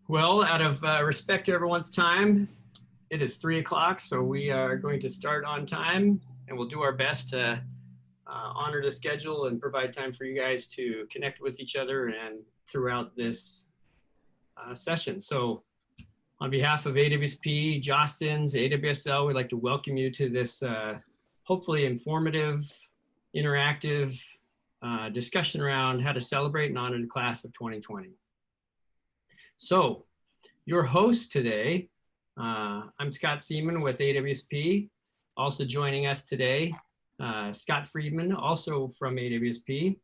Well, out of respect to everyone's time, it is 3 o'clock, so we are going to start on time, and we'll do our best to honor the schedule and provide time for you guys to connect with each other and throughout this session. So on behalf of AWSP, Jostens, AWSL, we'd like to welcome you to this hopefully informative, interactive discussion around how to celebrate and honor the class of 2020. So your host today, I'm Scott Seaman with AWSP. Also joining us today, Scott Friedman, also from AWSP.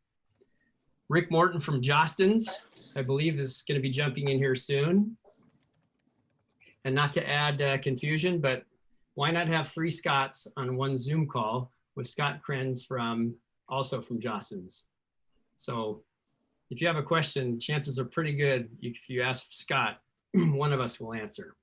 Rick Morton from Jostens, I believe is going to be jumping in here soon. And not to add confusion, but why not have 3 Scotts on one Zoom call with Scott Krenz also from Jostens. So if you have a question, chances are pretty good if you ask Scott, one of us will answer.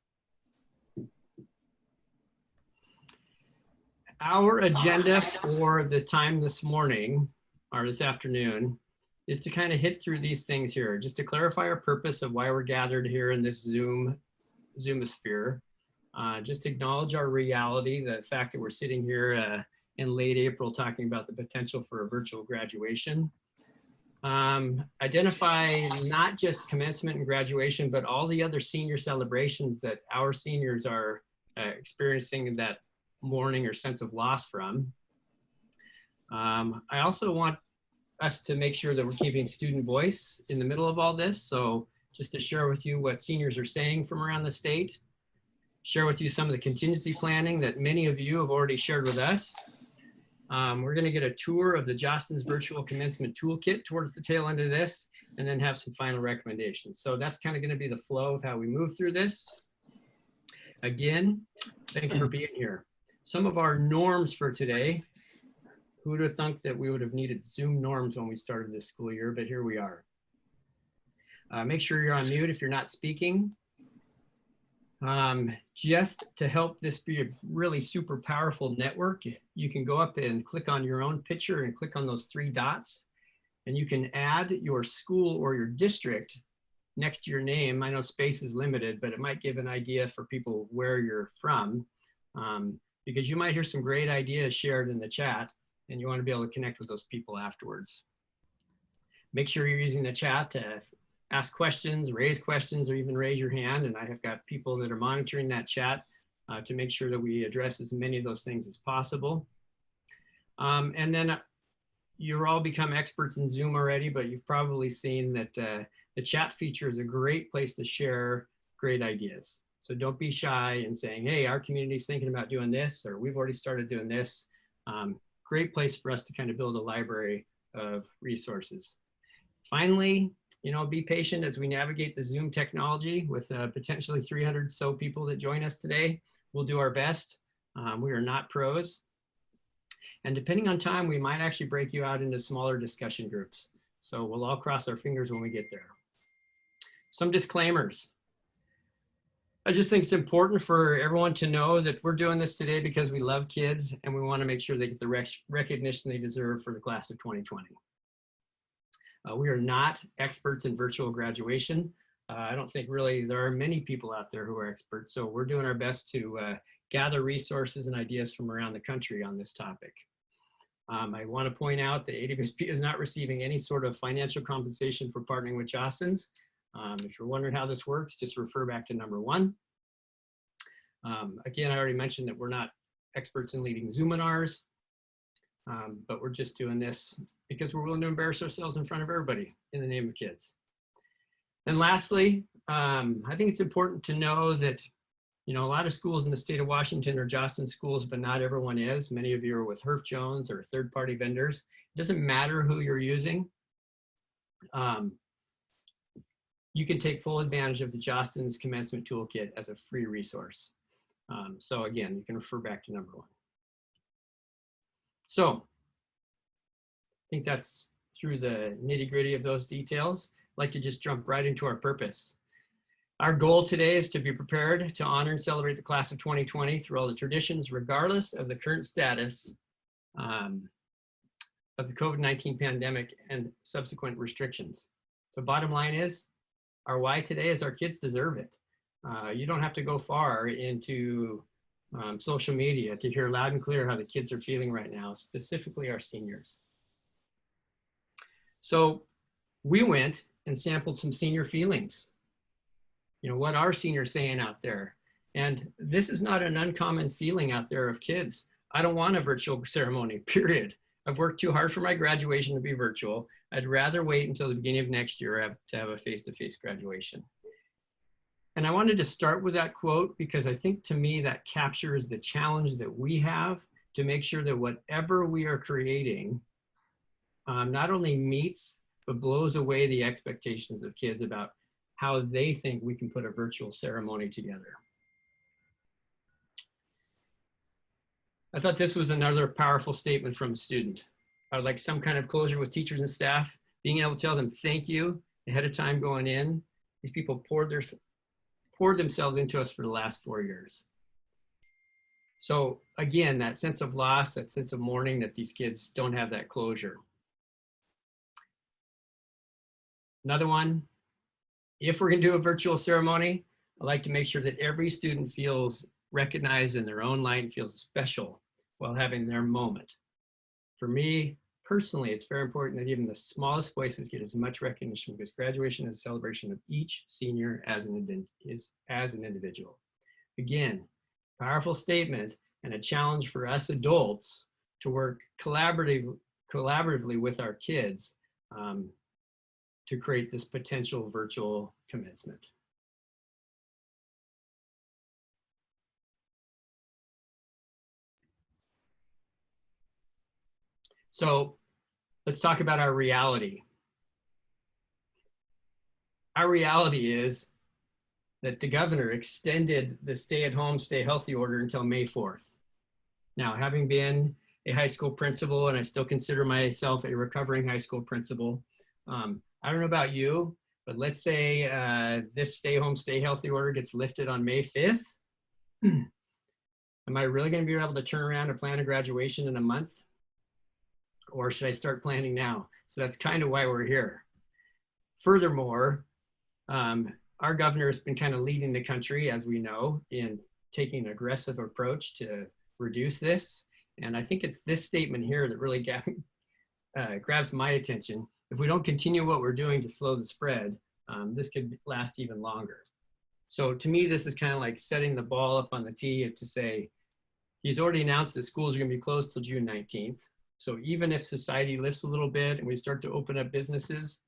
Our agenda for the time this morning, or this afternoon, is to kind of hit through these things here, just to clarify our purpose of why we're gathered here in this Zoomosphere. Just acknowledge our reality, the fact that we're sitting here in late April talking about the potential for a virtual graduation. Identify not just commencement and graduation, but all the other senior celebrations that our seniors are experiencing that mourning or sense of loss from. I also want us to make sure that we're keeping student voice in the middle of all this. So just to share with you what seniors are saying from around the state, share with you some of the contingency planning that many of you have already shared with us. We're going to get a tour of the Jostens Virtual Commencement Toolkit towards the tail end of this, and then have some final recommendations. So that's kind of going to be the flow of how we move through this. Again, thanks for being here. Some of our norms for today, who would have thunk that we would have needed Zoom norms when we started this school year, but here we are. Make sure you're on mute if you're not speaking. Just to help this be a really super powerful network, you can go up and click on your own picture and click on those 3 dots, and you can add your school or your district next to your name. I know space is limited, but it might give an idea for people where you're from, because you might hear some great ideas shared in the chat, and you want to be able to connect with those people afterwards. Make sure you're using the chat to ask questions, raise questions, or even raise your hand. And I have got people that are monitoring that chat to make sure that we address as many of those things as possible. And then you've all become experts in Zoom already, but you've probably seen that the chat feature is a great place to share great ideas. So don't be shy in saying, hey, our community's thinking about doing this, or we've already started doing this. Great place for us to kind of build a library of resources. Finally, be patient as we navigate the Zoom technology with potentially 300 so people that join us today. We'll do our best. We are not pros. And depending on time, we might actually break you out into smaller discussion groups. So we'll all cross our fingers when we get there. Some disclaimers. I just think it's important for everyone to know that we're doing this today because we love kids and we want to make sure they get the recognition they deserve for the class of 2020. We are not experts in virtual graduation. I don't think really there are many people out there who are experts. So we're doing our best to gather resources and ideas from around the country on this topic. I want to point out that AWSP is not receiving any sort of financial compensation for partnering with Jostens. If you're wondering how this works, just refer back to number 1. Again, I already mentioned that we're not experts in leading Zoominars. But we're just doing this because we're willing to embarrass ourselves in front of everybody in the name of kids. And lastly, I think it's important to know that, a lot of schools in the state of Washington are Jostens schools, but not everyone is. Many of you are with Herf Jones or third-party vendors. It doesn't matter who you're using. You can take full advantage of the Jostens Commencement Toolkit as a free resource. So again, you can refer back to number 1. So I think that's through the nitty-gritty of those details. I'd like to just jump right into our purpose. Our goal today is to be prepared to honor and celebrate the class of 2020 through all the traditions, regardless of the current status of the COVID-19 pandemic and subsequent restrictions. So bottom line is, Our why today is our kids deserve it. You don't have to go far into social media to hear loud and clear how the kids are feeling right now, specifically our seniors. So we went and sampled some senior feelings. You know, what are seniors saying out there? And this is not an uncommon feeling out there of kids. I don't want a virtual ceremony, period. I've worked too hard for my graduation to be virtual. I'd rather wait until the beginning of next year to have a face-to-face graduation. And I wanted to start with that quote because I think to me that captures the challenge that we have to make sure that whatever we are creating not only meets, but blows away the expectations of kids about how they think we can put a virtual ceremony together. I thought this was another powerful statement from a student. I would like some kind of closure with teachers and staff, being able to tell them thank you ahead of time going in. These people poured themselves into us for the last 4 years. So again, that sense of loss, that sense of mourning that these kids don't have that closure. Another one, if we're gonna do a virtual ceremony, I'd like to make sure that every student feels recognized in their own light and feels special while having their moment. For me, personally, it's very important that even the smallest voices get as much recognition because graduation is a celebration of each senior as an individual. Again, powerful statement and a challenge for us adults to work collaboratively with our kids to create this potential virtual commencement. So let's talk about our reality. Our reality is that the governor extended the stay-at-home, stay healthy order until May 4th. Now, having been a high school principal, and I still consider myself a recovering high school principal, I don't know about you, but let's say this stay home, stay healthy order gets lifted on May 5th. Am I really going to be able to turn around and plan a graduation in a month? Or should I start planning now? So that's kind of why we're here. Furthermore, our governor has been kind of leading the country, as we know, in taking an aggressive approach to reduce this. And I think it's this statement here that really grabs my attention. If we don't continue what we're doing to slow the spread, this could last even longer. So to me, this is kind of like setting the ball up on the tee to say, he's already announced that schools are going to be closed till June 19th. So even if society lifts a little bit and we start to open up businesses,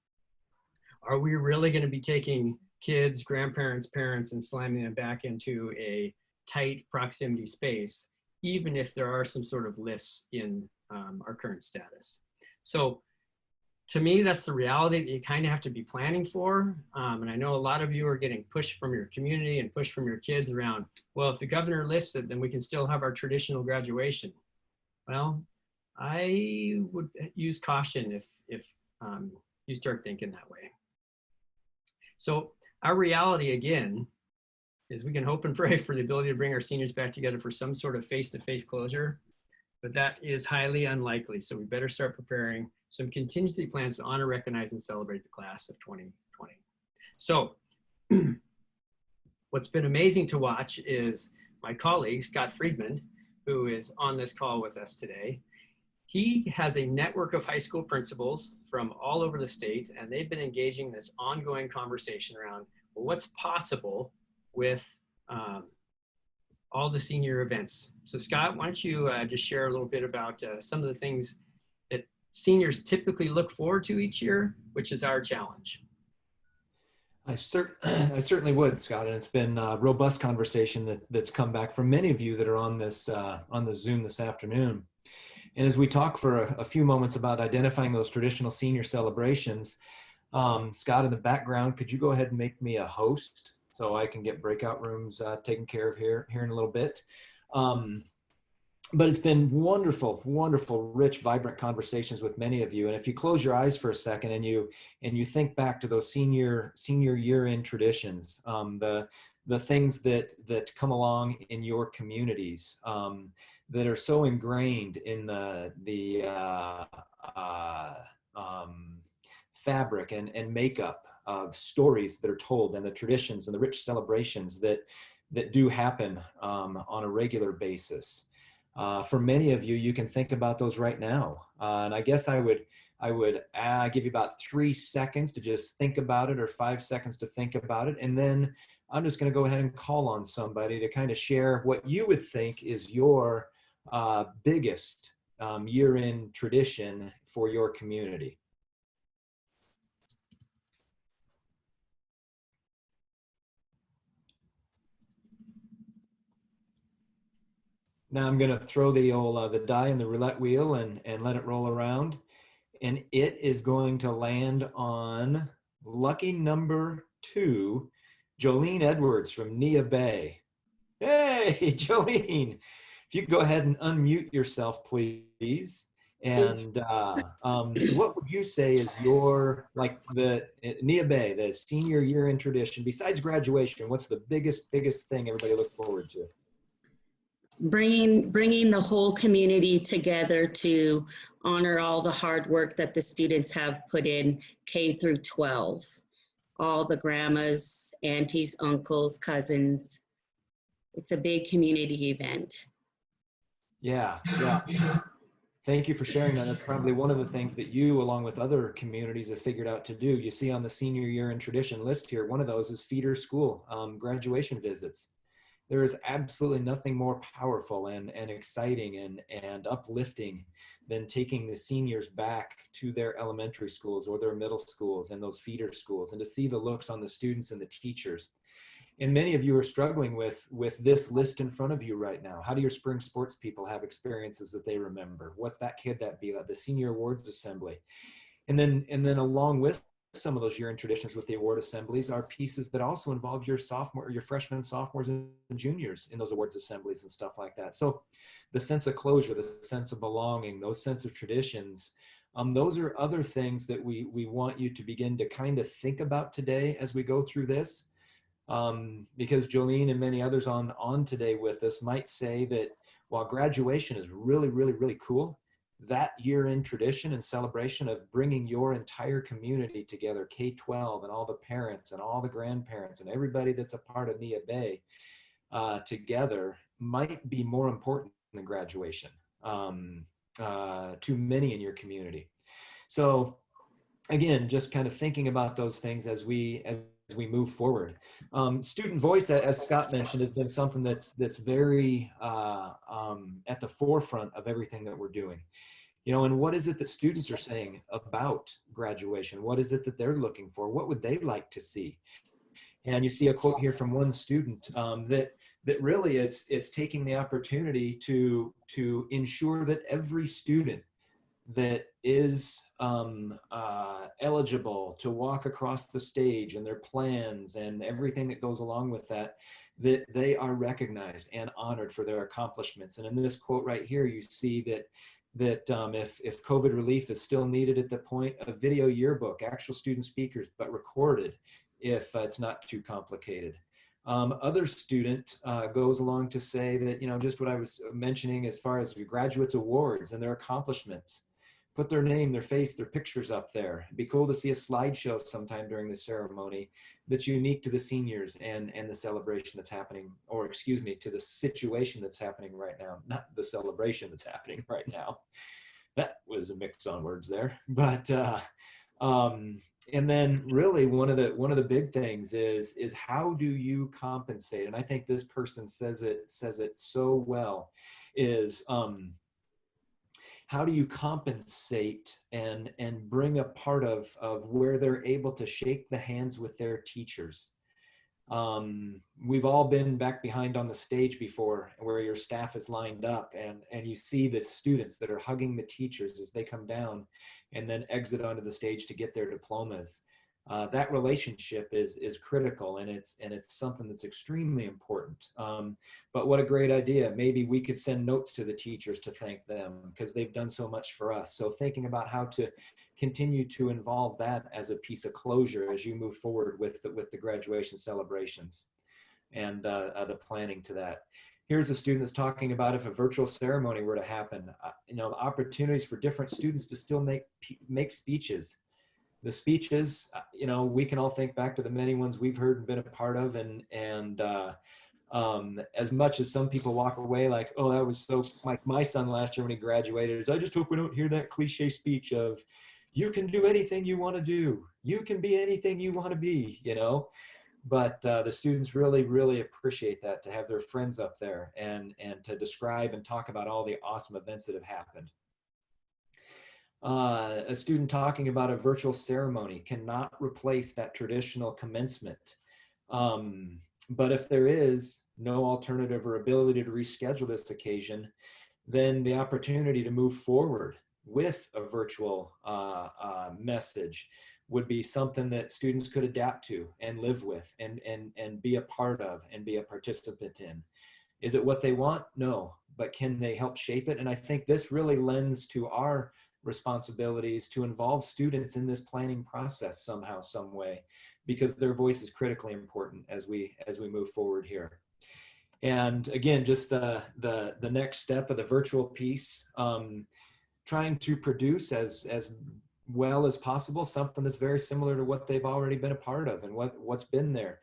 are we really going to be taking kids, grandparents, parents, and slamming them back into a tight proximity space, even if there are some sort of lifts in our current status? So to me, that's the reality that you kind of have to be planning for. And I know a lot of you are getting pushed from your community and pushed from your kids around, well, if the governor lifts it, then we can still have our traditional graduation. Well, I would use caution if you start thinking that way. So our reality, again, is we can hope and pray for the ability to bring our seniors back together for some sort of face-to-face closure, but that is highly unlikely. So we better start preparing some contingency plans to honor, recognize, and celebrate the class of 2020. So what's been amazing to watch is my colleague, Scott Friedman, who is on this call with us today. He has a network of high school principals from all over the state, and they've been engaging this ongoing conversation around, well, what's possible with all the senior events. So Scott, why don't you just share a little bit about some of the things that seniors typically look forward to each year, which is our challenge. I certainly would, Scott, and it's been a robust conversation that's come back from many of you that are on this on the Zoom this afternoon. And as we talk for a few moments about identifying those traditional senior celebrations, Scott, in the background, could you go ahead and make me a host so I can get breakout rooms taken care of here in a little bit? But it's been wonderful, wonderful, rich, vibrant conversations with many of you. And if you close your eyes for a second and you think back to those senior year-end traditions, the things that come along in your communities that are so ingrained in the fabric and makeup of stories that are told, and the traditions and the rich celebrations that do happen on a regular basis. For many of you, you can think about those right now. And I guess I would give you about 3 seconds to just think about it, or 5 seconds to think about it. And then I'm just going to go ahead and call on somebody to kind of share what you would think is your biggest year-end tradition for your community. Now I'm going to throw the die in the roulette wheel and let it roll around. And it is going to land on lucky number 2, Jolene Edwards from Nia Bay. Hey, Jolene, if you could go ahead and unmute yourself, please. And what would you say is your, like the Nia Bay, the senior year in tradition, besides graduation, what's the biggest thing everybody look forward to? Bringing the whole community together to honor all the hard work that the students have put in K through 12. All the grandmas, aunties, uncles, cousins. It's a big community event. Yeah, yeah. Thank you for sharing that. That's probably one of the things that you, along with other communities, have figured out to do. You see on the senior year in tradition list here, one of those is feeder school graduation visits. There is absolutely nothing more powerful and exciting and uplifting than taking the seniors back to their elementary schools or their middle schools and those feeder schools, and to see the looks on the students and the teachers. And many of you are struggling with this list in front of you right now. How do your spring sports people have experiences that they remember? What's that kid that be like? The senior awards assembly. And then along with some of those year-end traditions with the award assemblies are pieces that also involve your freshmen, sophomores, and juniors in those awards assemblies and stuff like that. So the sense of closure, the sense of belonging, those sense of traditions, those are other things that we want you to begin to kind of think about today as we go through this. Because Jolene and many others on today with us might say that while graduation is really, really, really cool, that year-end tradition and celebration of bringing your entire community together, K-12 and all the parents and all the grandparents and everybody that's a part of Nia Bay together, might be more important than graduation to many in your community. So again, just kind of thinking about those things as we move forward. Student voice, as Scott mentioned, has been something that's very at the forefront of everything that we're doing. You know, and what is it that students are saying about graduation? What is it that they're looking for? What would they like to see? And you see a quote here from one student that really it's taking the opportunity to ensure that every student that is eligible to walk across the stage, and their plans and everything that goes along with that, that they are recognized and honored for their accomplishments. And in this quote right here, you see that if COVID relief is still needed at the point, a video yearbook, actual student speakers, but recorded if it's not too complicated. Other student goes along to say that, you know, just what I was mentioning as far as your graduates awards and their accomplishments, put their name, their face, their pictures up there. It'd be cool to see a slideshow sometime during the ceremony that's unique to the seniors and the celebration that's happening, or excuse me, to the situation that's happening right now, not the celebration that's happening right now. That was a mix on words there. But and then really one of the big things is how do you compensate? And I think this person says it so well, is how do you compensate and bring a part of where they're able to shake the hands with their teachers? We've all been back behind on the stage before, where your staff is lined up and you see the students that are hugging the teachers as they come down and then exit onto the stage to get their diplomas. That relationship is critical, and it's something that's extremely important. But what a great idea. Maybe we could send notes to the teachers to thank them because they've done so much for us. So thinking about how to continue to involve that as a piece of closure as you move forward with the graduation celebrations and the planning to that. Here's a student that's talking about if a virtual ceremony were to happen, you know, the opportunities for different students to still make speeches. the speeches, you know, we can all think back to the many ones we've heard and been a part of, and as much as some people walk away like, oh, that was so, like my son last year when he graduated, is I just hope we don't hear that cliche speech of, you can do anything you want to do, you can be anything you want to be, you know. But the students really, really appreciate that, to have their friends up there and to describe and talk about all the awesome events that have happened. A student talking about a virtual ceremony cannot replace that traditional commencement. But if there is no alternative or ability to reschedule this occasion, then the opportunity to move forward with a virtual message would be something that students could adapt to and live with and be a part of and be a participant in. Is it what they want? No, but can they help shape it? And I think this really lends to our responsibilities to involve students in this planning process somehow, some way, because their voice is critically important as we move forward here. And again, just the next step of the virtual piece, trying to produce as well as possible something that's very similar to what they've already been a part of and what's been there.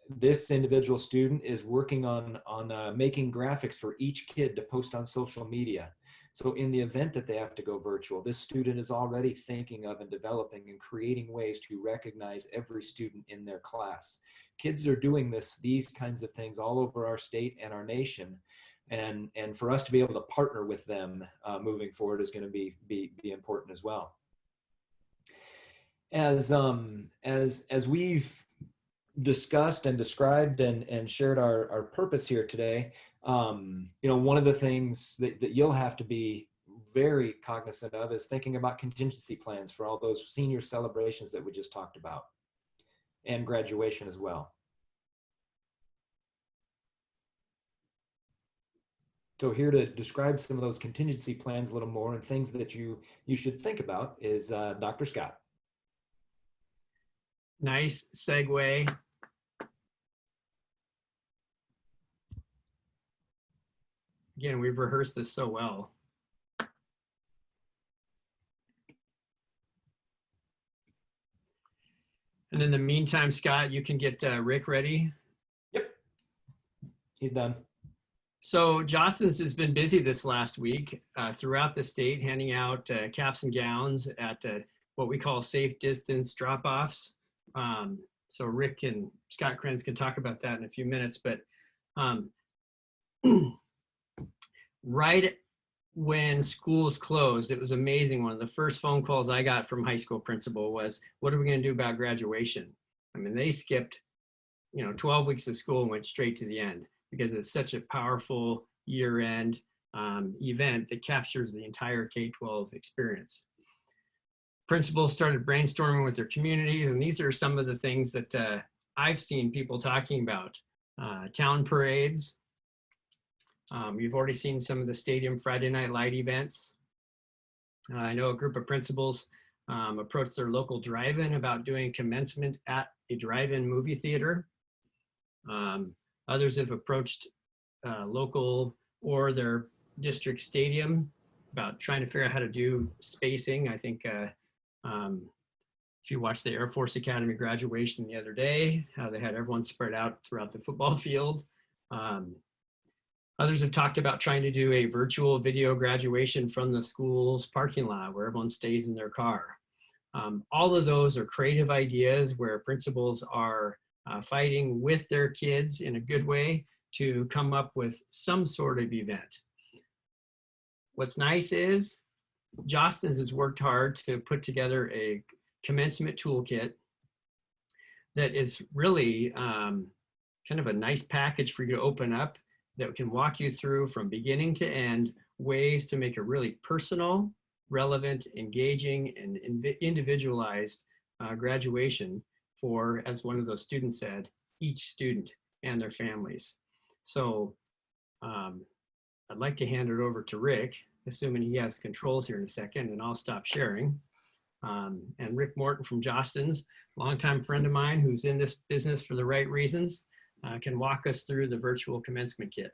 This individual student is working on making graphics for each kid to post on social media. So in the event that they have to go virtual, this student is already thinking of and developing and creating ways to recognize every student in their class. Kids are doing these kinds of things all over our state and our nation. And for us to be able to partner with them moving forward is going to be important as well. As we've discussed and described and shared our purpose here today, you know, one of the things that you'll have to be very cognizant of is thinking about contingency plans for all those senior celebrations that we just talked about, and graduation as well. So here to describe some of those contingency plans a little more and things that you should think about is Dr. Scott. Nice segue. Again, we've rehearsed this so well. And in the meantime, Scott, you can get Rick ready. Yep, he's done. So Jostens has been busy this last week throughout the state, handing out caps and gowns at what we call safe distance drop-offs. So Rick and Scott Krenz can talk about that in a few minutes, but right when schools closed, it was amazing. One of the first phone calls I got from high school principal was, what are we going to do about graduation? I mean, they skipped, 12 weeks of school and went straight to the end because it's such a powerful year-end event that captures the entire K-12 experience. Principals started brainstorming with their communities, and these are some of the things that I've seen people talking about. Town parades. You've already seen some of the stadium Friday Night Light events. I know a group of principals approached their local drive-in about doing commencement at a drive-in movie theater. Others have approached local or their district stadium about trying to figure out how to do spacing. I think if you watched the Air Force Academy graduation the other day, how they had everyone spread out throughout the football field. Others have talked about trying to do a virtual video graduation from the school's parking lot where everyone stays in their car. All of those are creative ideas where principals are fighting with their kids in a good way to come up with some sort of event. What's nice is Jostens has worked hard to put together a commencement toolkit that is really kind of a nice package for you to open up that can walk you through from beginning to end ways to make a really personal, relevant, engaging, and individualized graduation for, as one of those students said, each student and their families. So I'd like to hand it over to Rick, assuming he has controls here in a second, and I'll stop sharing. And Rick Morton from Jostens, longtime friend of mine who's in this business for the right reasons, can walk us through the virtual commencement kit.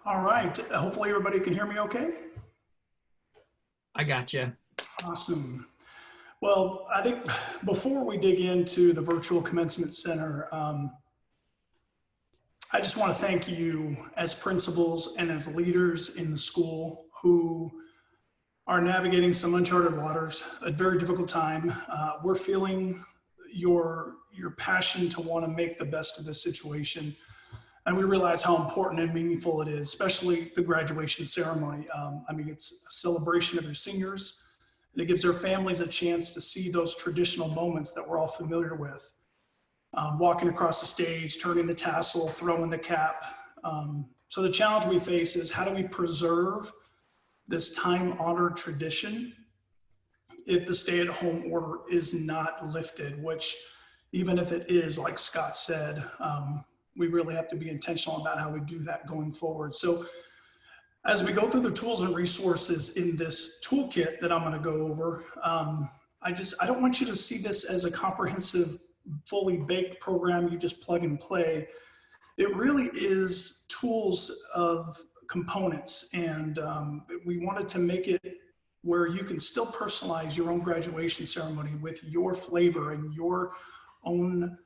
All right. Hopefully everybody can hear me okay. I got you. Awesome. Well, I think before we dig into the Virtual Commencement Center, I just want to thank you as principals and as leaders in the school who are navigating some uncharted waters, a very difficult time. We're feeling your passion to want to make the best of this situation. And we realize how important and meaningful it is, especially the graduation ceremony. I mean, it's a celebration of your seniors, and it gives their families a chance to see those traditional moments that we're all familiar with. Walking across the stage, turning the tassel, throwing the cap. So the challenge we face is how do we preserve this time-honored tradition if the stay-at-home order is not lifted, which even if it is, like Scott said, we really have to be intentional about how we do that going forward. So as we go through the tools and resources in this toolkit that I'm going to go over, I don't want you to see this as a comprehensive, fully baked program you just plug and play. It really is tools of components, and we wanted to make it where you can still personalize your own graduation ceremony with your flavor and your own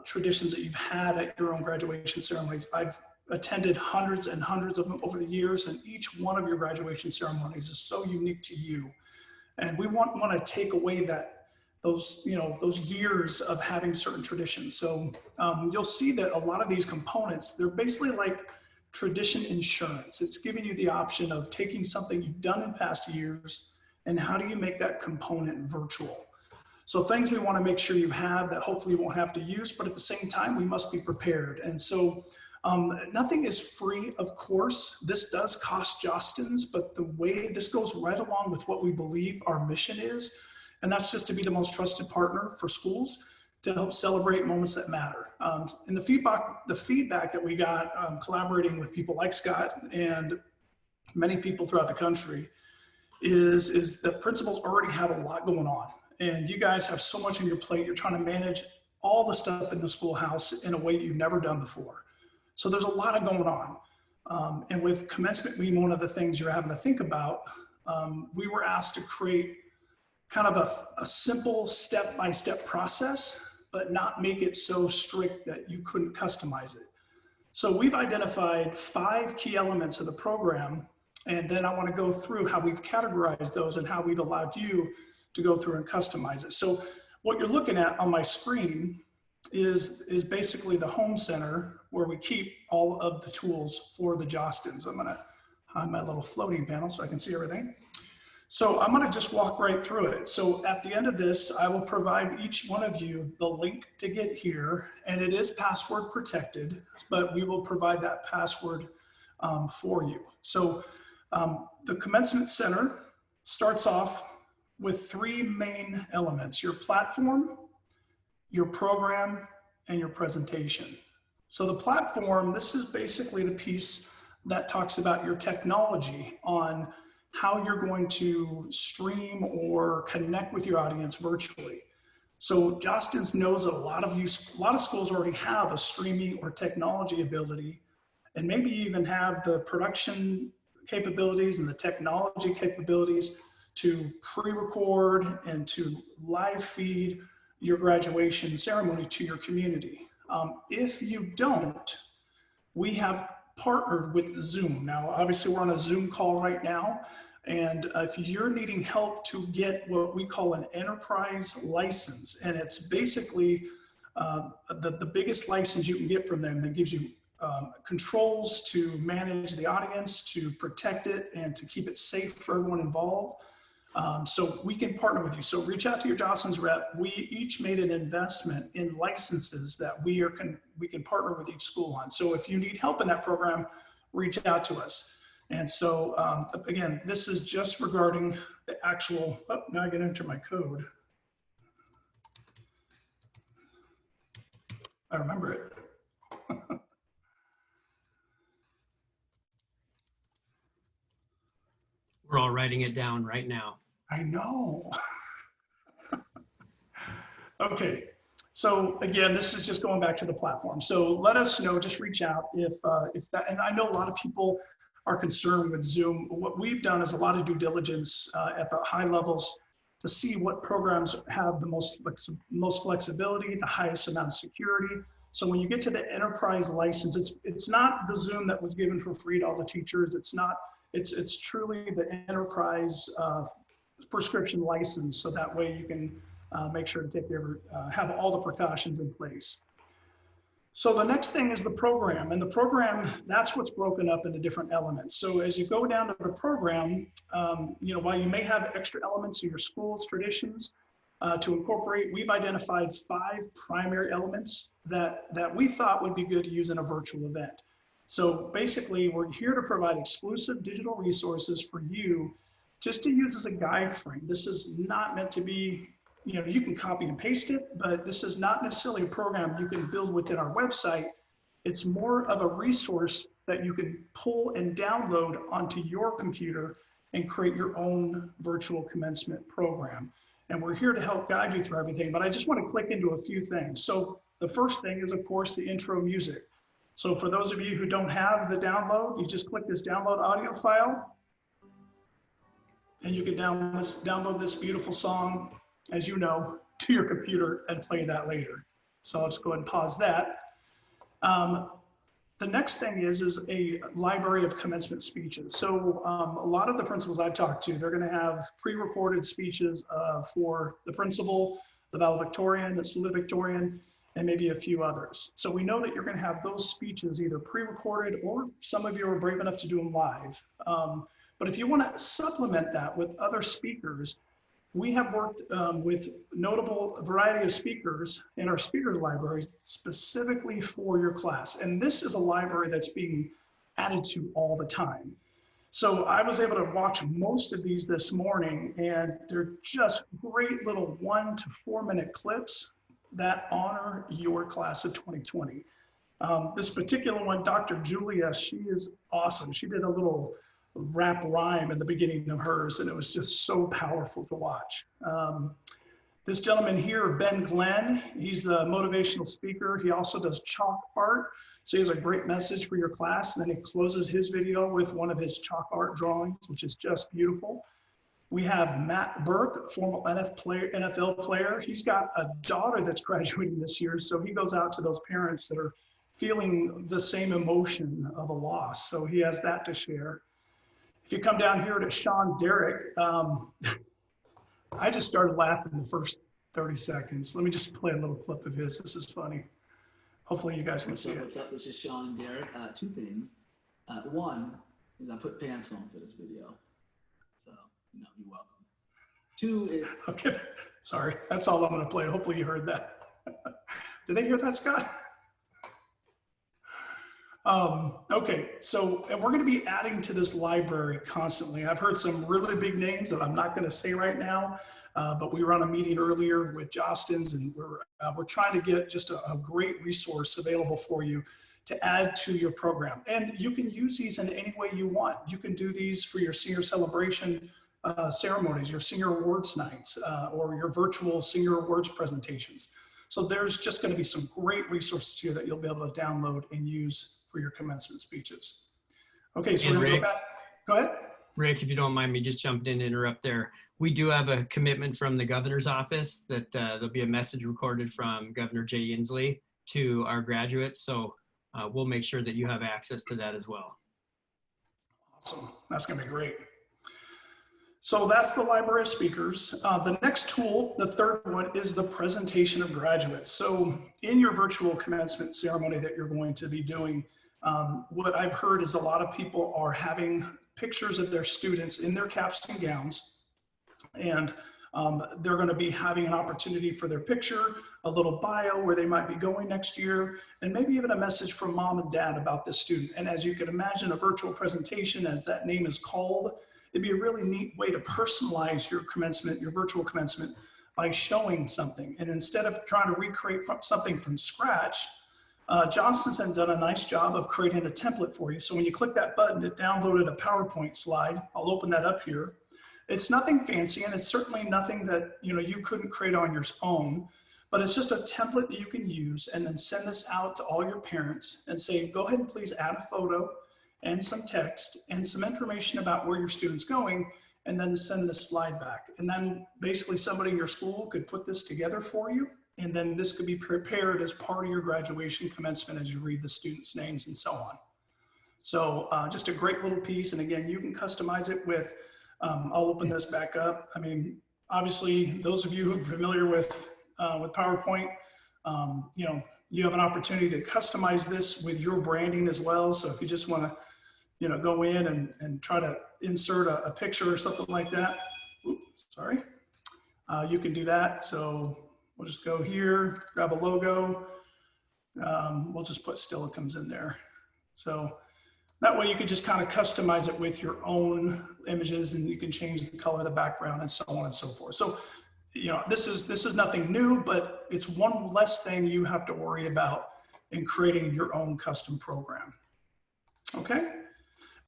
traditions that you've had at your own graduation ceremonies. I've attended hundreds and hundreds of them over the years, and each one of your graduation ceremonies is so unique to you. And we want to take away those years of having certain traditions. So you'll see that a lot of these components, they're basically like tradition insurance. It's giving you the option of taking something you've done in past years and how do you make that component virtual. So things we want to make sure you have that hopefully you won't have to use, but at the same time, we must be prepared. And so nothing is free, of course. This does cost Jostens, but the way this goes right along with what we believe our mission is, and that's just to be the most trusted partner for schools to help celebrate moments that matter. And the feedback that we got collaborating with people like Scott and many people throughout the country is that principals already have a lot going on. And you guys have so much on your plate. You're trying to manage all the stuff in the schoolhouse in a way that you've never done before. So there's a lot of going on. And with commencement being one of the things you're having to think about, we were asked to create kind of a simple step-by-step process, but not make it so strict that you couldn't customize it. So we've identified 5 key elements of the program, and then I want to go through how we've categorized those and how we've allowed you to go through and customize it. So what you're looking at on my screen is basically the home center where we keep all of the tools for the Jostens. I'm going to hide my little floating panel so I can see everything. So I'm going to just walk right through it. So at the end of this, I will provide each one of you the link to get here, and it is password protected, but we will provide that password for you. So the Commencement Center starts off with 3 main elements: your platform, your program, and your presentation. So the platform, this is basically the piece that talks about your technology on how you're going to stream or connect with your audience virtually. So Jostens knows that a lot of schools already have a streaming or technology ability, and maybe even have the production capabilities and the technology capabilities to pre-record and to live feed your graduation ceremony to your community. If you don't, we have partnered with Zoom. Now, obviously we're on a Zoom call right now, and if you're needing help to get what we call an enterprise license, and it's basically the biggest license you can get from them that gives you controls to manage the audience, to protect it, and to keep it safe for everyone involved. So we can partner with you. So reach out to your Jostens rep. We each made an investment in licenses that we can partner with each school on. So if you need help in that program, reach out to us. And so again, this is just regarding the actual, oh, now I get into my code. I remember it. We're all writing it down right now. I know. Okay, So again, this is just going back to the platform. So let us know, just reach out if that, and I know a lot of people are concerned with Zoom. What we've done is a lot of due diligence at the high levels to see what programs have the most flexibility, the highest amount of security. So when you get to the enterprise license, it's not the Zoom that was given for free to all the teachers. It's truly the enterprise prescription license. So that way you can make sure to have all the precautions in place. So the next thing is the program, and the program, that's what's broken up into different elements. So as you go down to the program, while you may have extra elements of your school's traditions to incorporate, we've identified 5 primary elements that we thought would be good to use in a virtual event. So basically, we're here to provide exclusive digital resources for you just to use as a guide frame. This is not meant to be, you can copy and paste it, but this is not necessarily a program you can build within our website. It's more of a resource that you can pull and download onto your computer and create your own virtual commencement program. And we're here to help guide you through everything, but I just want to click into a few things. So the first thing is, of course, the intro music. So for those of you who don't have the download, you just click this download audio file, and you can download this beautiful song, as you know, to your computer and play that later. So I'll just go ahead and pause that. The next thing is a library of commencement speeches. So a lot of the principals I've talked to, they're gonna have pre-recorded speeches for the principal, the valedictorian, the salutatorian, and maybe a few others. So we know that you're gonna have those speeches either pre-recorded, or some of you are brave enough to do them live. But if you wanna supplement that with other speakers, we have worked with notable variety of speakers in our speaker libraries specifically for your class. And this is a library that's being added to all the time. So I was able to watch most of these this morning, and they're just great little 1 to 4 minute clips that honor your class of 2020. This particular one, Dr. Julia, she is awesome. She did a little rap rhyme in the beginning of hers, and it was just so powerful to watch. This gentleman here, Ben Glenn, he's the motivational speaker. He also does chalk art. So he has a great message for your class. And then he closes his video with one of his chalk art drawings, which is just beautiful. We have Matt Burke, former NFL player. He's got a daughter that's graduating this year. So he goes out to those parents that are feeling the same emotion of a loss. So he has that to share. If you come down here to Sean Derrick, I just started laughing in the first 30 seconds. Let me just play a little clip of his. This is funny. Hopefully you guys can see it. What's up? This is Sean Derrick. 2 things. One is I put pants on for this video. So, you're welcome. 2 is... Okay, sorry. That's all I'm going to play. Hopefully you heard that. Did they hear that, Scott? Okay, so, and we're going to be adding to this library constantly. I've heard some really big names that I'm not going to say right now, but we were on a meeting earlier with Jostens, and we're trying to get just a great resource available for you to add to your program. And you can use these in any way you want. You can do these for your senior celebration ceremonies, your senior awards nights, or your virtual senior awards presentations. So there's just going to be some great resources here that you'll be able to download and use for your commencement speeches. Okay, so we're going to go back. Go ahead. Rick, if you don't mind me just jumping in and interrupt there. We do have a commitment from the governor's office that there'll be a message recorded from Governor Jay Inslee to our graduates. So we'll make sure that you have access to that as well. Awesome. That's going to be great. So that's the library of speakers. The next tool, the third one, is the presentation of graduates. So in your virtual commencement ceremony that you're going to be doing, what I've heard is a lot of people are having pictures of their students in their caps and gowns, and they're going to be having an opportunity for their picture, a little bio where they might be going next year, and maybe even a message from mom and dad about this student. And as you can imagine, a virtual presentation, as that name is called, it'd be a really neat way to personalize your commencement, your virtual commencement, by showing something. And instead of trying to recreate something from scratch, Jostens has done a nice job of creating a template for you. So when you click that button, it downloaded a PowerPoint slide. I'll open that up here. It's nothing fancy, and it's certainly nothing that you couldn't create on your own. but it's just a template that you can use and then send this out to all your parents and say, go ahead and please add a photo and some text and some information about where your student's going, and then send the slide back. And then basically somebody in your school could put this together for you, and then this could be prepared as part of your graduation commencement as you read the students' names and so on. So just a great little piece. And again, you can customize it with, I'll open this back up. I mean, obviously, those of you who are familiar with PowerPoint, you know, you have an opportunity to customize this with your branding as well. So if you just want to, you know, go in and try to insert a picture or something like that, oops, sorry, you can do that. So we'll just go here, grab a logo. We'll just put Stilicums in there. So that way you could just kind of customize it with your own images, and you can change the color of the background and so on and so forth. So, you know, this is nothing new, but it's one less thing you have to worry about in creating your own custom program. Okay.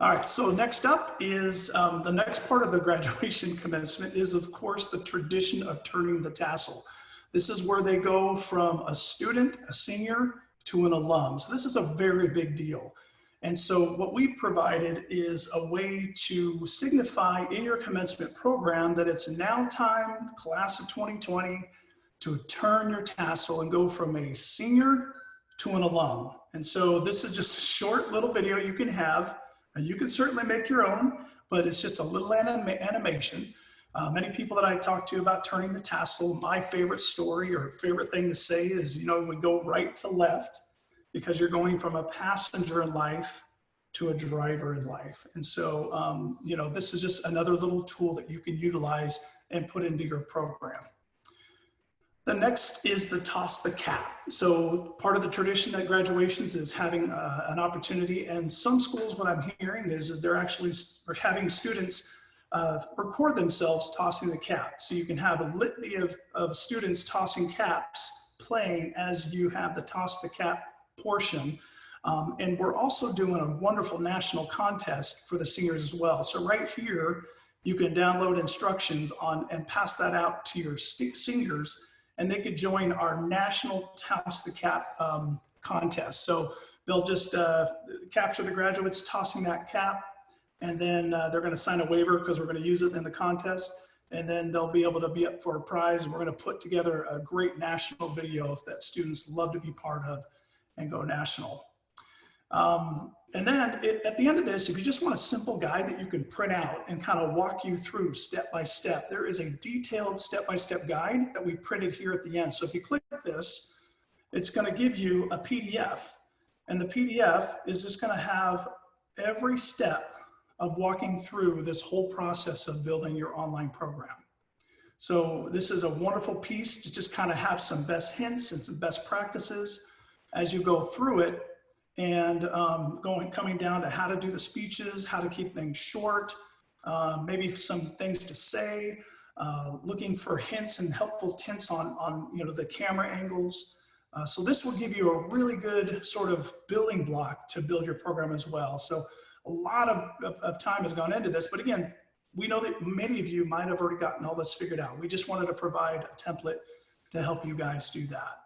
All right, so next up is the next part of the graduation commencement is, of course, the tradition of turning the tassel. This is where they go from a student, a senior, to an alum. So this is a very big deal. And so what we've provided is a way to signify in your commencement program that it's now time, class of 2020, to turn your tassel and go from a senior to an alum. And so this is just a short little video you can have. And you can certainly make your own, but it's just a little animation. Many people that I talk to about turning the tassel, my favorite story or favorite thing to say is, you know, we go right to left because you're going from a passenger in life to a driver in life. And so, you know, this is just another little tool that you can utilize and put into your program. The next is the toss the cap. So part of the tradition at graduations is having an opportunity, and some schools, what I'm hearing is they're actually having students record themselves tossing the cap. So you can have a litany of students tossing caps playing as you have the toss the cap portion. And we're also doing a wonderful national contest for the seniors as well. So right here, you can download instructions on and pass that out to your seniors, and they could join our national Toss the Cap contest. So they'll just capture the graduates tossing that cap, and then they're gonna sign a waiver because we're gonna use it in the contest, and then they'll be able to be up for a prize. And we're gonna put together a great national video that students love to be part of and go national. And then at the end of this, if you just want a simple guide that you can print out and kind of walk you through step by step, there is a detailed step-by-step guide that we printed here at the end. So if you click this, it's going to give you a PDF, and the PDF is just going to have every step of walking through this whole process of building your online program. So this is a wonderful piece to just kind of have some best hints and some best practices as you go through it. And coming down to how to do the speeches, how to keep things short, maybe some things to say, looking for hints and helpful hints on you know, the camera angles. So this will give you a really good sort of building block to build your program as well. So a lot of time has gone into this, but again, we know that many of you might have already gotten all this figured out. We just wanted to provide a template to help you guys do that.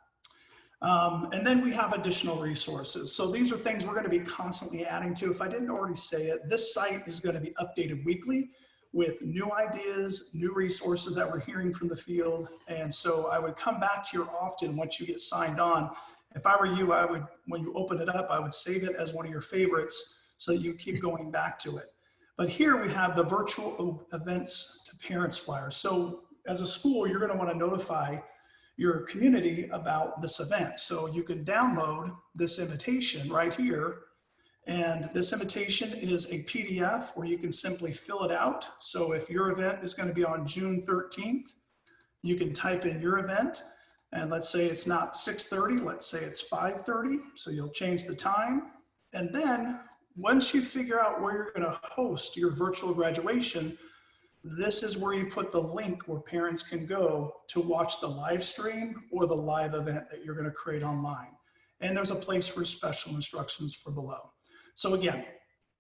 And then we have additional resources. So these are things we're going to be constantly adding to. If I didn't already say it, this site is going to be updated weekly with new ideas, new resources that we're hearing from the field. And so I would come back here often once you get signed on. If I were you, I would, when you open it up, I would save it as one of your favorites so that you keep going back to it. But here we have the virtual events to parents flyer. So as a school, you're going to want to notify your community about this event. So you can download this invitation right here. And this invitation is a PDF where you can simply fill it out. So if your event is going to be on June 13th, you can type in your event. And let's say it's not 6:30, let's say it's 5:30. So you'll change the time. And then once you figure out where you're going to host your virtual graduation, this is where you put the link where parents can go to watch the live stream or the live event that you're going to create online. And there's a place for special instructions for below. So again,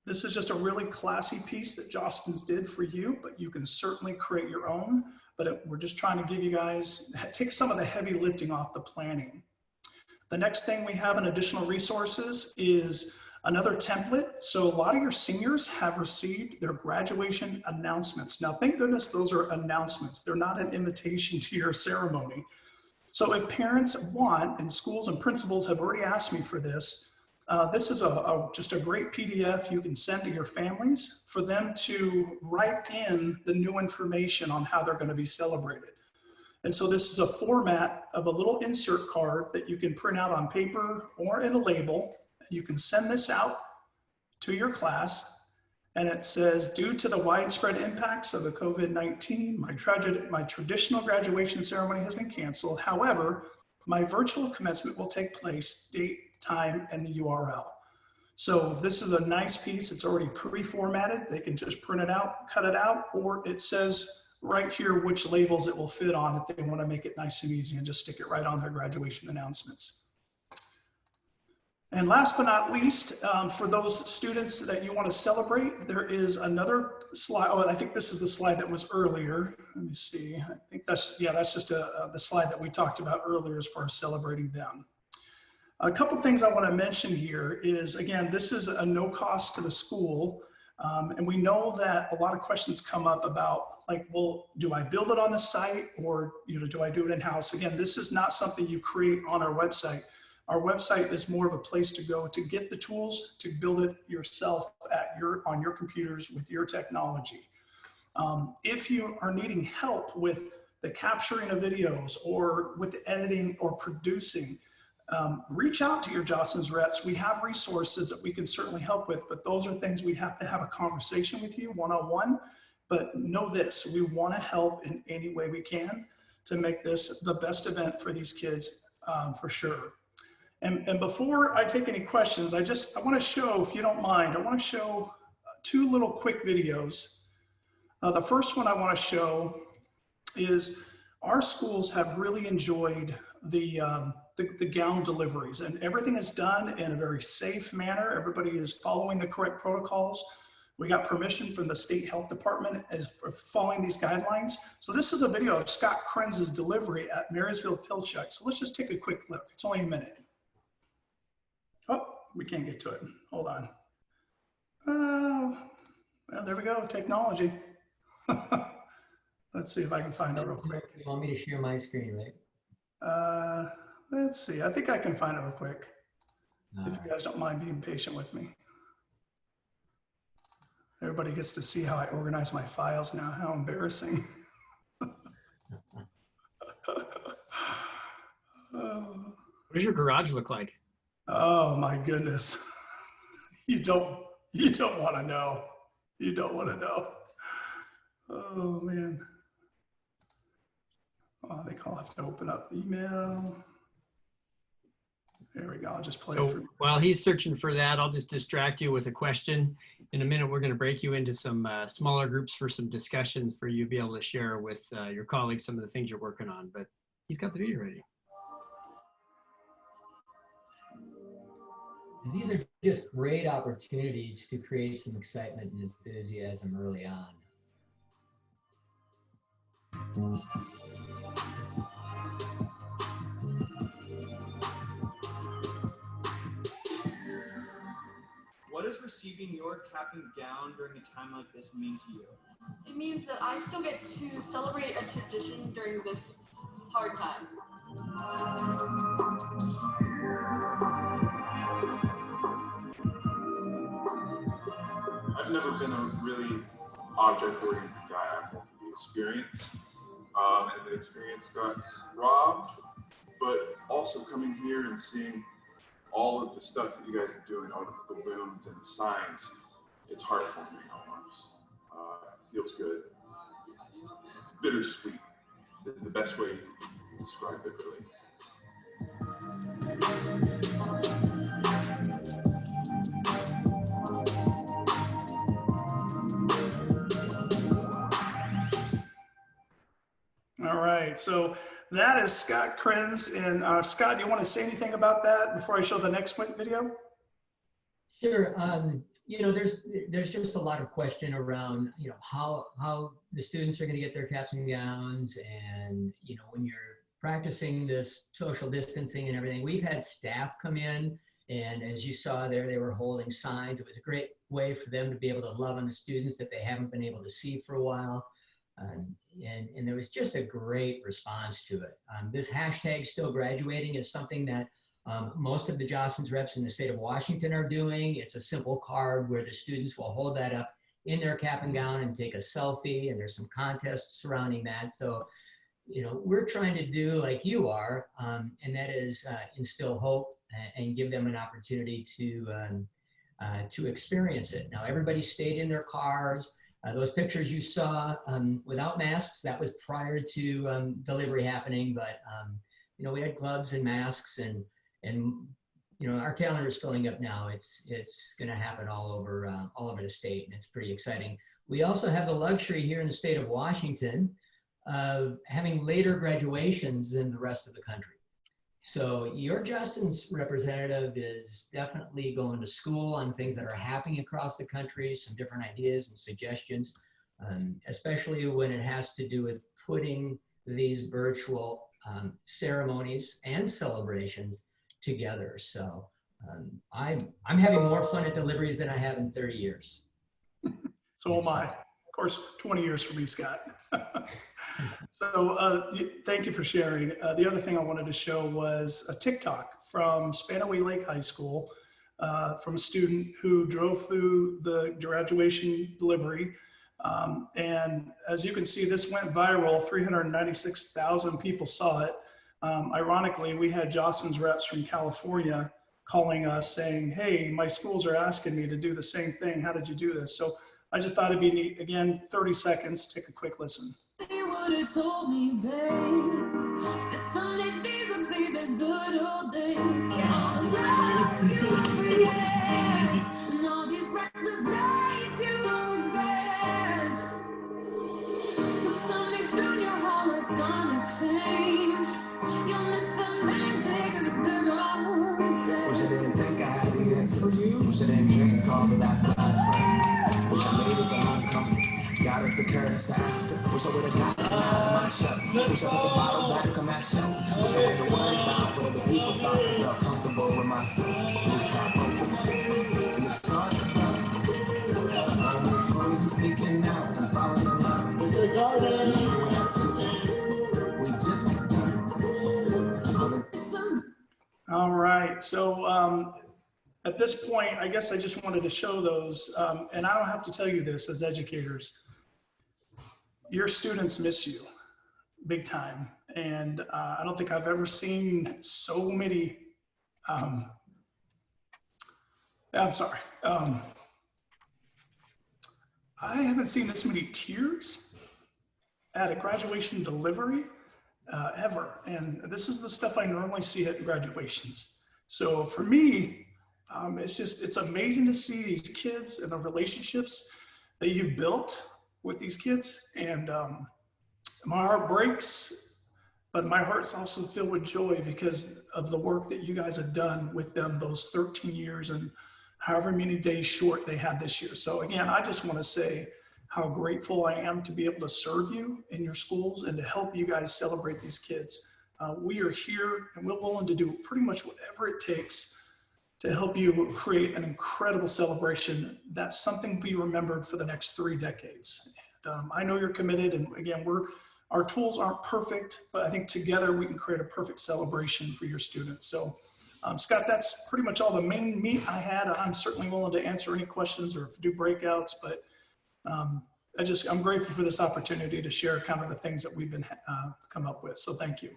this is just a really classy piece that Jostens did for you, but you can certainly create your own. but we're just trying to give you guys, take some of the heavy lifting off the planning. The next thing we have in additional resources is another template. So a lot of your seniors have received their graduation announcements. Now, thank goodness those are announcements. They're not an invitation to your ceremony. So if parents want, and schools and principals have already asked me for this, this is just a great PDF you can send to your families for them to write in the new information on how they're going to be celebrated. And so this is a format of a little insert card that you can print out on paper or in a label. You can send this out to your class, and it says, due to the widespread impacts of the COVID-19, my traditional graduation ceremony has been canceled. However, my virtual commencement will take place, date, time, and the URL. So this is a nice piece. It's already pre-formatted. They can just print it out, cut it out, or it says right here which labels it will fit on if they want to make it nice and easy and just stick it right on their graduation announcements. And last but not least, for those students that you want to celebrate, there is another slide. Oh, I think this is the slide that was earlier. Let me see. I think that's, yeah, that's just the slide that we talked about earlier as far as celebrating them. A couple things I want to mention here is, again, this is a no cost to the school. And we know that a lot of questions come up about, like, well, do I build it on the site, or, you know, do I do it in-house? Again, this is not something you create on our website. Our website is more of a place to go to get the tools to build it yourself on your computers with your technology. If you are needing help with the capturing of videos or with the editing or producing, reach out to your Jostens reps. We have resources that we can certainly help with, but those are things we'd have to have a conversation with you one-on-one. But know this, we want to help in any way we can to make this the best event for these kids, for sure. And before I take any questions, I want to show, if you don't mind, I want to show two little quick videos. The first one I want to show is our schools have really enjoyed the gown deliveries, and everything is done in a very safe manner. Everybody is following the correct protocols. We got permission from the state health department as for following these guidelines. So this is a video of Scott Krenz's delivery at Marysville Pilchuck. So let's just take a quick look. It's only a minute. Oh, we can't get to it. Hold on. Well, there we go. Technology. Let's see if I can find it real quick. You want me to share my screen, right? Let's see. I think I can find it real quick. If you guys don't mind being patient with me. Everybody gets to see how I organize my files now. How embarrassing. What does your garage look like? Oh my goodness. You don't want to know. You don't want to know. Oh man. Oh, I think I'll have to open up email. There we go. I'll just play it for you. While he's searching for that, I'll just distract you with a question. In a minute, we're going to break you into some smaller groups for some discussions for you to be able to share with your colleagues some of the things you're working on. But he's got the video ready. And these are just great opportunities to create some excitement and enthusiasm early on. What does receiving your cap and gown during a time like this mean to you? It means that I still get to celebrate a tradition during this hard time. I've never been a really object-oriented guy. I'm more for the experience, and the experience got robbed. But also coming here and seeing all of the stuff that you guys are doing, all the balloons and the signs, it's heartwarming almost. It feels good. It's bittersweet is the best way to describe it, really. All right, so that is Scott Krenz. And Scott, do you want to say anything about that before I show the next video? Sure. you know, there's just a lot of question around, you know, how the students are going to get their caps and gowns, and you know, when you're practicing this social distancing and everything, we've had staff come in, and as you saw there, they were holding signs. It was a great way for them to be able to love on the students that they haven't been able to see for a while. And there was just a great response to it. This hashtag still graduating is something that most of the Jostens reps in the state of Washington are doing. It's a simple card where the students will hold that up in their cap and gown and take a selfie, and there's some contests surrounding that. So, you know, we're trying to do like you are, and that is instill hope and give them an opportunity to experience it. Now, everybody stayed in their cars. Those pictures you saw without masks, that was prior to delivery happening, but you know, we had gloves and masks, and you know, our calendar is filling up now. It's going to happen all over the state, and it's pretty exciting. We also have the luxury here in the state of Washington of having later graduations than the rest of the country. So your Jostens representative is definitely going to school on things that are happening across the country, some different ideas and suggestions, especially when it has to do with putting these virtual ceremonies and celebrations together. So I'm having more fun at deliveries than I have in 30 years. So am I. Of course, 20 years for me, Scott. So thank you for sharing. The other thing I wanted to show was a TikTok from Spanaway Lake High School from a student who drove through the graduation delivery. And as you can see, this went viral. 396,000 people saw it. Ironically, we had Jostens reps from California calling us saying, hey, my schools are asking me to do the same thing. How did you do this? So I just thought it'd be neat. Again, 30 seconds, take a quick listen. You would have told me, babe, that someday these would be the good old days. All the love you forget, and all these reckless days you won't regret. But someday soon your whole life's gonna change. You'll miss the magic of the good old days. Wish I didn't think I had the answers. Wish I didn't drink all of that glass first. Wish I made it to homecoming. Got up the courage to ask her. Wish I would have gotten out of my shell. Wish I put the bottle back on that shelf. Wish I had to worry about what other people thought. I felt comfortable with myself. Rooftop open. And the stars above. All the frozen sneaking out and falling in love. Me and that future. We just begun. All right. So at this point, I guess I just wanted to show those. And I don't have to tell you this as educators. Your students miss you big time. And I don't think I've ever seen so many, I'm sorry. I haven't seen this many tears at a graduation delivery ever. And this is the stuff I normally see at graduations. So for me, it's amazing to see these kids and the relationships that you've built with these kids. And my heart breaks, but my heart's also filled with joy because of the work that you guys have done with them those 13 years and however many days short they had this year. So again, I just want to say how grateful I am to be able to serve you in your schools and to help you guys celebrate these kids. We are here and we're willing to do pretty much whatever it takes to help you create an incredible celebration that's something to be remembered for the next 3 decades. And, I know you're committed, and again, our tools aren't perfect, but I think together we can create a perfect celebration for your students. So Scott, that's pretty much all the main meat I had. I'm certainly willing to answer any questions or do breakouts, but I'm grateful for this opportunity to share kind of the things that we've been come up with. So thank you.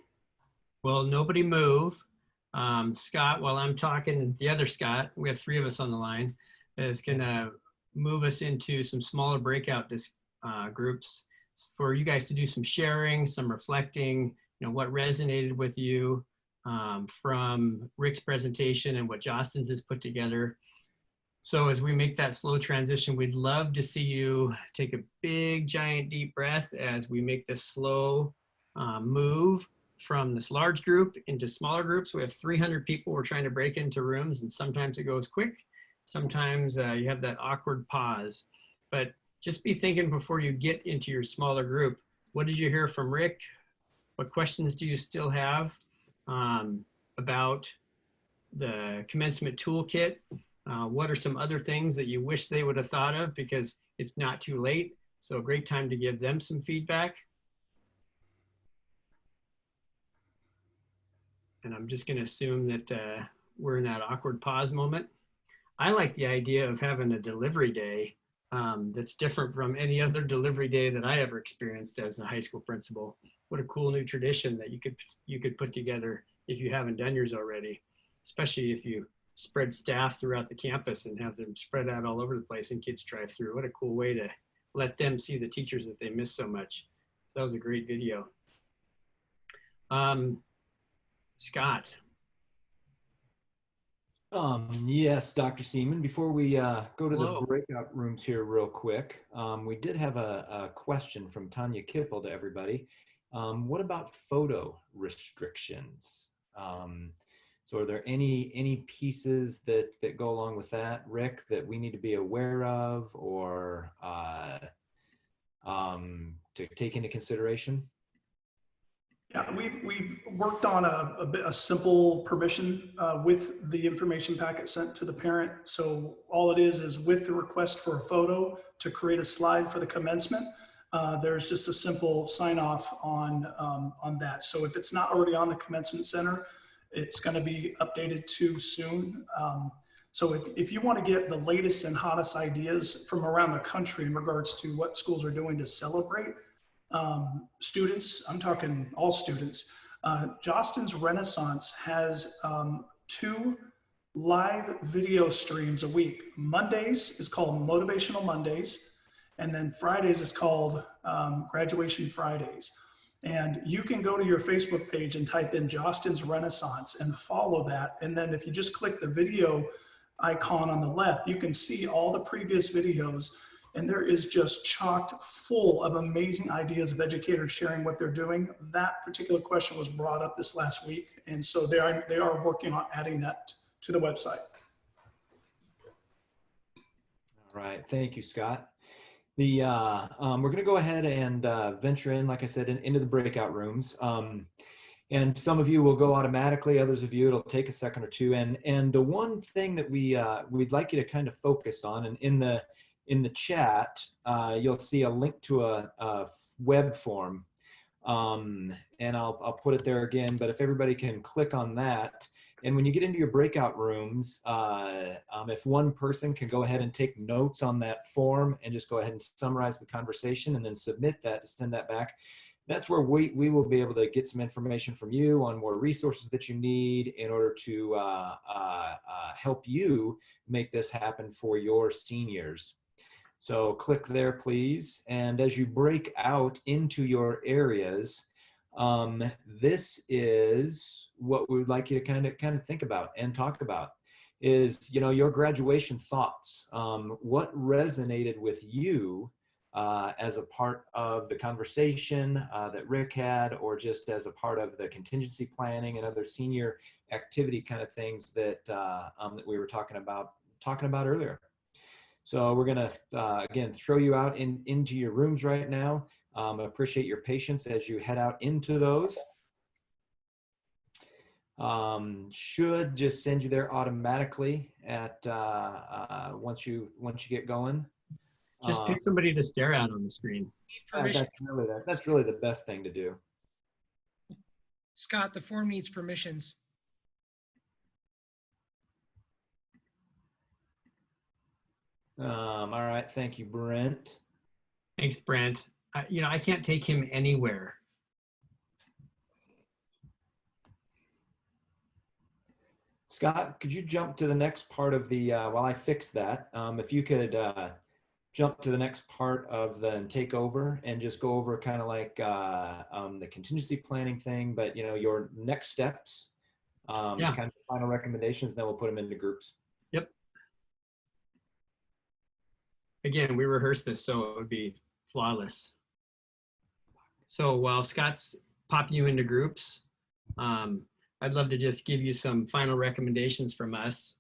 Well, nobody move. Scott, while I'm talking, the other Scott, we have 3 of us on the line, is going to move us into some smaller breakout groups for you guys to do some sharing, some reflecting, you know, what resonated with you from Rick's presentation and what Jostens has put together. So as we make that slow transition, we'd love to see you take a big, giant, deep breath as we make this slow move from this large group into smaller groups. We have 300 people we're trying to break into rooms, and sometimes it goes quick Sometimes you have that awkward pause, but just be thinking before you get into your smaller group. What did you hear from Rick? What questions do you still have about the commencement toolkit? What are some other things that you wish they would have thought of, because it's not too late? So a great time to give them some feedback. And I'm just going to assume that we're in that awkward pause moment. I like the idea of having a delivery day that's different from any other delivery day that I ever experienced as a high school principal. What a cool new tradition that you could put together if you haven't done yours already, especially if you spread staff throughout the campus and have them spread out all over the place and kids drive through. What a cool way to let them see the teachers that they miss so much. So that was a great video. Scott. Yes, Dr. Seaman, before we go to Hello. the breakout rooms here real quick, we did have a question from Tanya Kipple to everybody. What about photo restrictions? So are there any pieces that go along with that, Rick, that we need to be aware of or to take into consideration? Yeah, we've worked on a simple permission with the information packet sent to the parent. So all it is with the request for a photo to create a slide for the commencement, there's just a simple sign off on that. So if it's not already on the commencement center, it's going to be updated too soon. So if you want to get the latest and hottest ideas from around the country in regards to what schools are doing to celebrate students, I'm talking all students, Jostens Renaissance has 2 live video streams a week. Mondays is called Motivational Mondays, and then Fridays is called Graduation Fridays. And you can go to your Facebook page and type in Jostens Renaissance and follow that. And then if you just click the video icon on the left, you can see all the previous videos. And there is just chocked full of amazing ideas of educators sharing what they're doing. That particular question was brought up this last week. And so they are working on adding that to the website. All right, thank you, Scott. We're going to go ahead and venture in, like I said, into the breakout rooms. And some of you will go automatically, others of you, it'll take a second or two. And the one thing that we'd like you to kind of focus on, and in the chat, you'll see a link to a web form. And I'll put it there again, but if everybody can click on that, and when you get into your breakout rooms, if one person can go ahead and take notes on that form and just go ahead and summarize the conversation and then submit that, send that back, that's where we will be able to get some information from you on more resources that you need in order to help you make this happen for your seniors. So click there, please. And as you break out into your areas, this is what we would like you to kind of think about and talk about is, your graduation thoughts. What resonated with you as a part of the conversation that Rick had, or just as a part of the contingency planning and other senior activity kind of things that that we were talking about earlier. So we're going to, again, throw you out into your rooms right now. Appreciate your patience as you head out into those. Should just send you there automatically at once you get going. Just pick somebody to stare at on the screen. That's really the best thing to do. Scott, the form needs permissions. All right, thank you, Brent. Thanks, Brent. I can't take him anywhere. Scott, could you jump to the next part of the, while I fix that, if you could jump to the next part of the take over and just go over kind of like the contingency planning thing, but your next steps, kind of final recommendations, then we'll put them into groups. Yep. Again, we rehearsed this so it would be flawless. So while Scott's popping you into groups, I'd love to just give you some final recommendations from us.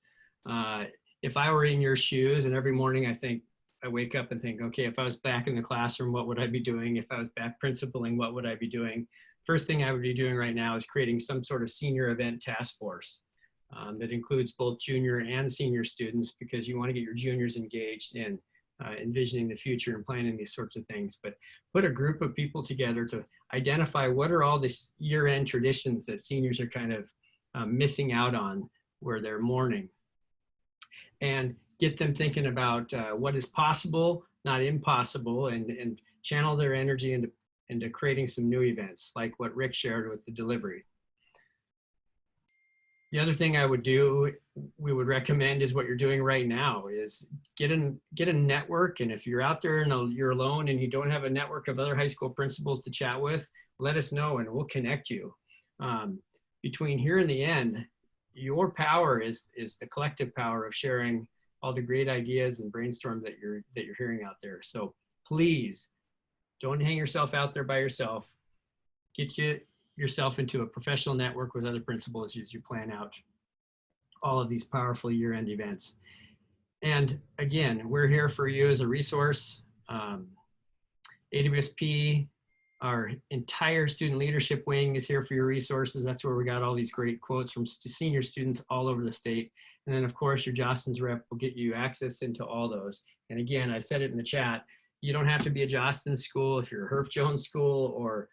if I were in your shoes, and every morning I wake up and think, okay, if I was back in the classroom, what would I be doing? If I was back principaling, what would I be doing? First thing I would be doing right now is creating some sort of senior event task force that includes both junior and senior students, because you want to get your juniors engaged in envisioning the future and planning these sorts of things. But put a group of people together to identify what are all these year-end traditions that seniors are kind of missing out on where they're mourning, and get them thinking about what is possible, not impossible, and channel their energy into creating some new events like what Rick shared with the delivery. The other thing I would do, we would recommend, is what you're doing right now, is get a network. And if you're out there and you're alone and you don't have a network of other high school principals to chat with, let us know and we'll connect you. Between here and the end, your power is the collective power of sharing all the great ideas and brainstorm that you're hearing out there. So please don't hang yourself out there by yourself. Get yourself into a professional network with other principals as you plan out all of these powerful year-end events. And again, we're here for you as a resource. AWSP, our entire student leadership wing, is here for your resources. That's where we got all these great quotes from senior students all over the state. And then of course your Jostens rep will get you access into all those. And again, I said it in the chat, you don't have to be a Jostens school if you're a Herff Jones school or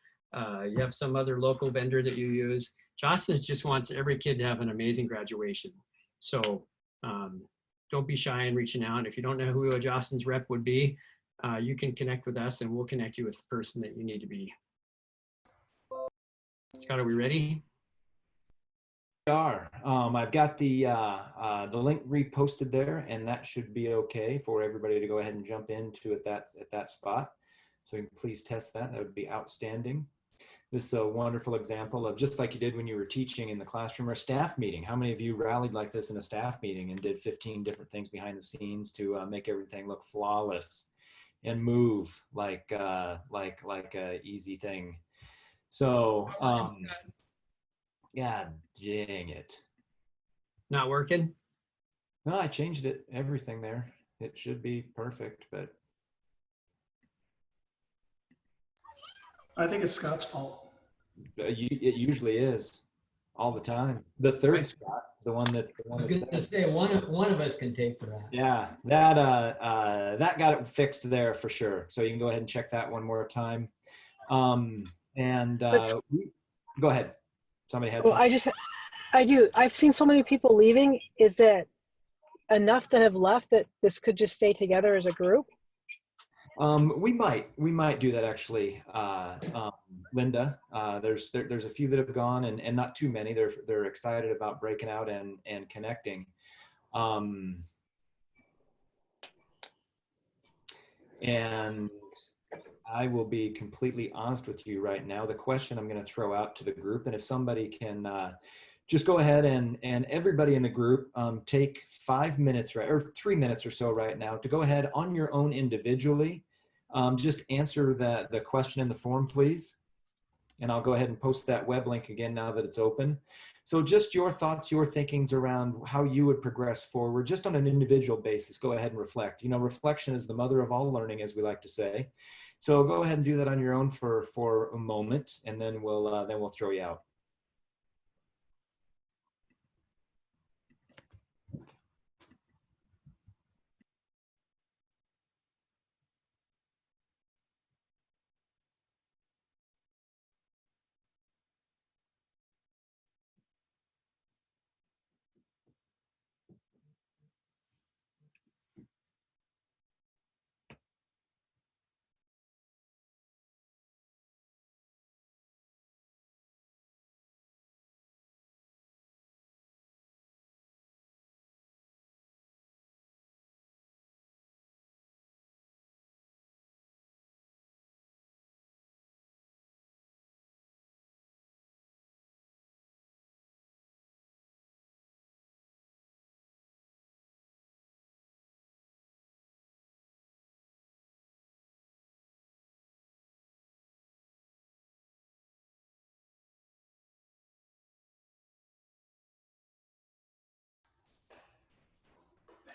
you have some other local vendor that you use. Jostens just wants every kid to have an amazing graduation. So don't be shy in reaching out. If you don't know who a Jostens rep would be, you can connect with us and we'll connect you with the person that you need to be. Scott, are we ready? We are. I've got the link reposted there, and that should be okay for everybody to go ahead and jump into at that spot. So please test that. That would be outstanding. This is a wonderful example of just like you did when you were teaching in the classroom or a staff meeting. How many of you rallied like this in a staff meeting and did 15 different things behind the scenes to make everything look flawless and move like a easy thing? So, yeah, dang it. Not working? No, I changed it, everything there. It should be perfect, but. I think it's Scott's fault. It usually is, all the time. The third Scott, the one that's I was going to say one of us can take the that. Yeah, that got it fixed there for sure. So you can go ahead and check that one more time. Go ahead. Somebody had. Well, I do. I've seen so many people leaving. Is it enough that have left that this could just stay together as a group? We might do that actually, Linda. There's a few that have gone and not too many. They're excited about breaking out and connecting. And I will be completely honest with you right now. The question I'm going to throw out to the group, and if somebody can just go ahead and everybody in the group take 5 minutes, right, or 3 minutes or so right now to go ahead on your own individually. Just answer the question in the form, please. And I'll go ahead and post that web link again now that it's open. So just your thoughts, your thinkings around how you would progress forward, just on an individual basis. Go ahead and reflect. You know, reflection is the mother of all learning, as we like to say. So go ahead and do that on your own for a moment, and then we'll throw you out.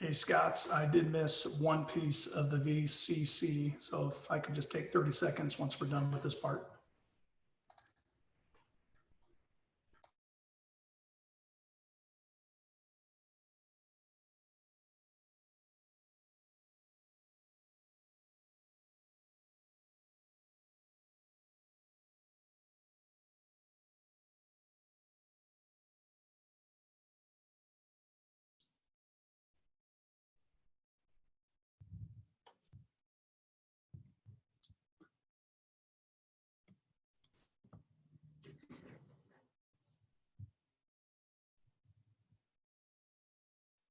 Hey, Scotts, I did miss one piece of the VCC. So if I could just take 30 seconds once we're done with this part.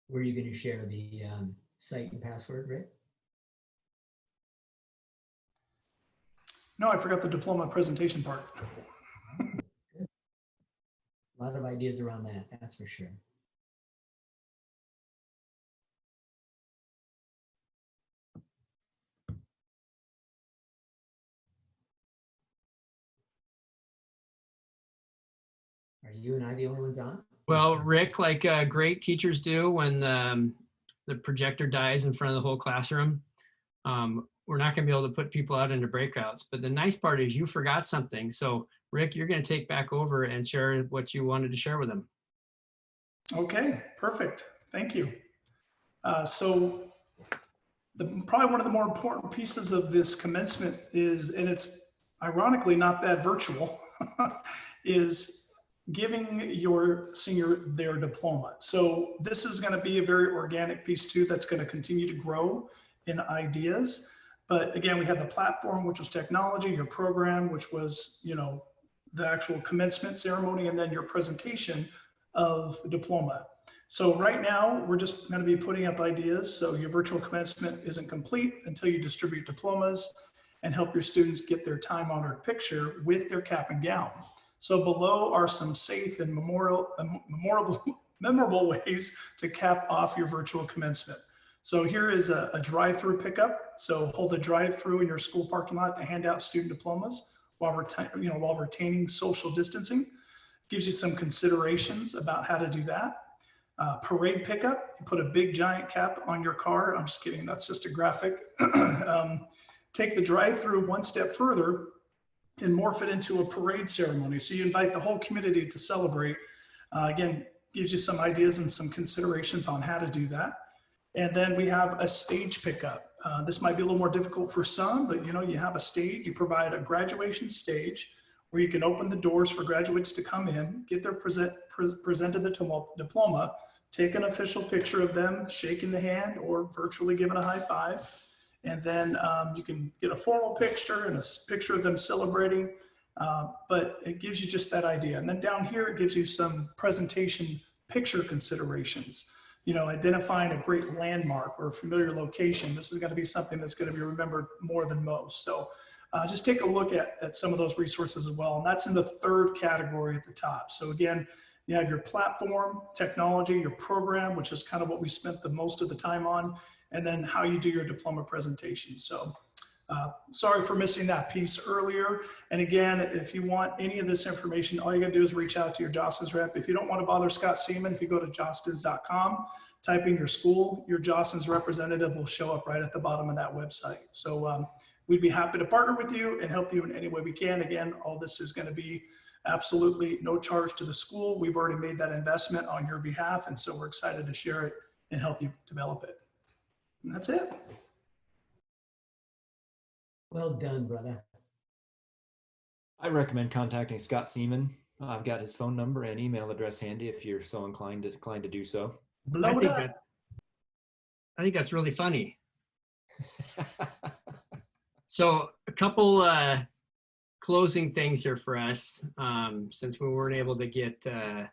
Were you going to share the site and password, Rick? No, I forgot the diploma presentation part. A lot of ideas around that, that's for sure. Are you and I the only ones on? Well, Rick, like great teachers do when the projector dies in front of the whole classroom, we're not going to be able to put people out into breakouts. But the nice part is you forgot something. So, Rick, you're going to take back over and share what you wanted to share with them. Okay, perfect. Thank you. So probably one of the more important pieces of this commencement is, and it's ironically not that virtual, is giving your senior their diploma. So this is going to be a very organic piece too that's going to continue to grow in ideas. But again, we had the platform, which was technology, your program, which was, you know, the actual commencement ceremony, and then your presentation of diploma. So right now, we're just going to be putting up ideas. So your virtual commencement isn't complete until you distribute diplomas and help your students get their time-honored picture with their cap and gown. So below are some safe and memorable ways to cap off your virtual commencement. So here is a drive-through pickup. So hold the drive-through in your school parking lot to hand out student diplomas while retaining social distancing. Gives you some considerations about how to do that. Parade pickup, you put a big giant cap on your car. I'm just kidding, that's just a graphic. Take the drive-through one step further and morph it into a parade ceremony. So you invite the whole community to celebrate. Again, gives you some ideas and some considerations on how to do that. And then we have a stage pickup. This might be a little more difficult for some, but you know, you have a stage, you provide a graduation stage where you can open the doors for graduates to come in, get their presented the diploma, take an official picture of them shaking the hand or virtually giving a high five. And then you can get a formal picture and a picture of them celebrating, but it gives you just that idea. And then down here, it gives you some presentation picture considerations. You know, identifying a great landmark or a familiar location. This is going to be something that's going to be remembered more than most. So just take a look at some of those resources as well. And that's in the third category at the top. So again, you have your platform, technology, your program, which is kind of what we spent the most of the time on, and then how you do your diploma presentation. So sorry for missing that piece earlier. And again, if you want any of this information, all you gotta do is reach out to your Jostens rep. If you don't want to bother Scott Seaman, if you go to jostens.com, type in your school, your Jostens representative will show up right at the bottom of that website. So we'd be happy to partner with you and help you in any way we can. Again, all this is going to be absolutely no charge to the school. We've already made that investment on your behalf, and so we're excited to share it and help you develop it. And that's it. Well done, brother. I recommend contacting Scott Seaman. I've got his phone number and email address handy if you're so inclined to do so. Blow it up. I think that's really funny. So a couple closing things here for us, since we weren't able to get the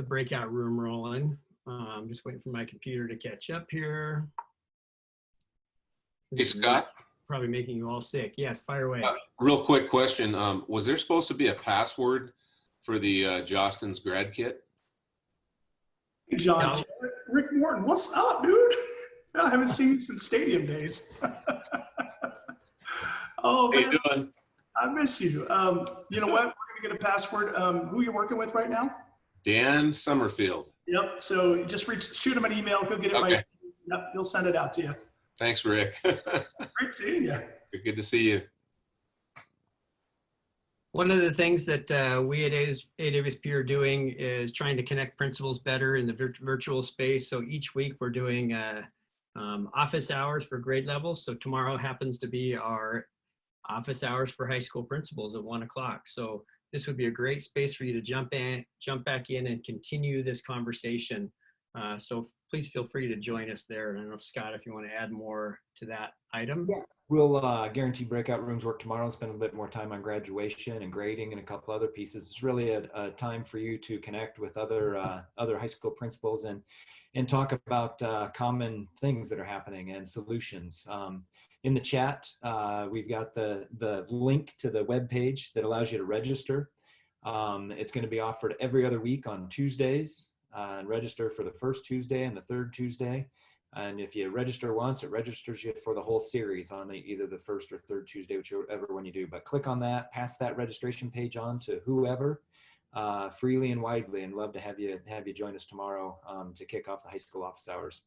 breakout room rolling. I'm just waiting for my computer to catch up here. Hey, Scott. Probably making you all sick. Yes, fire away. Real quick question. Was there supposed to be a password for the Jostens grad kit? Hey, John, no. Rick Morton, what's up, dude? I haven't seen you since stadium days. Oh, man. How you doing? I miss you. You know what? We're going to get a password. Who are you working with right now? Dan Summerfield. Yep. So just shoot him an email. He'll get it Okay. right. Yep. He'll send it out to you. Thanks, Rick. Great seeing you. Good to see you. One of the things that we at AWSP are doing is trying to connect principals better in the virtual space. So each week we're doing office hours for grade levels. So tomorrow happens to be our office hours for high school principals at 1 o'clock. So this would be a great space for you to jump back in and continue this conversation. So please feel free to join us there. And I don't know if Scott, if you want to add more to that item. Yeah. We'll guarantee breakout rooms work tomorrow and spend a bit more time on graduation and grading and a couple other pieces. It's really a time for you to connect with other high school principals and talk about common things that are happening and solutions. In the chat, we've got the link to the webpage that allows you to register. It's going to be offered every other week on Tuesdays, and register for the first Tuesday and the third Tuesday. And if you register once, it registers you for the whole series on either the first or third Tuesday, whichever one you do. But click on that, pass that registration page on to whoever, freely and widely, and love to have you join us tomorrow to kick off the high school office hours.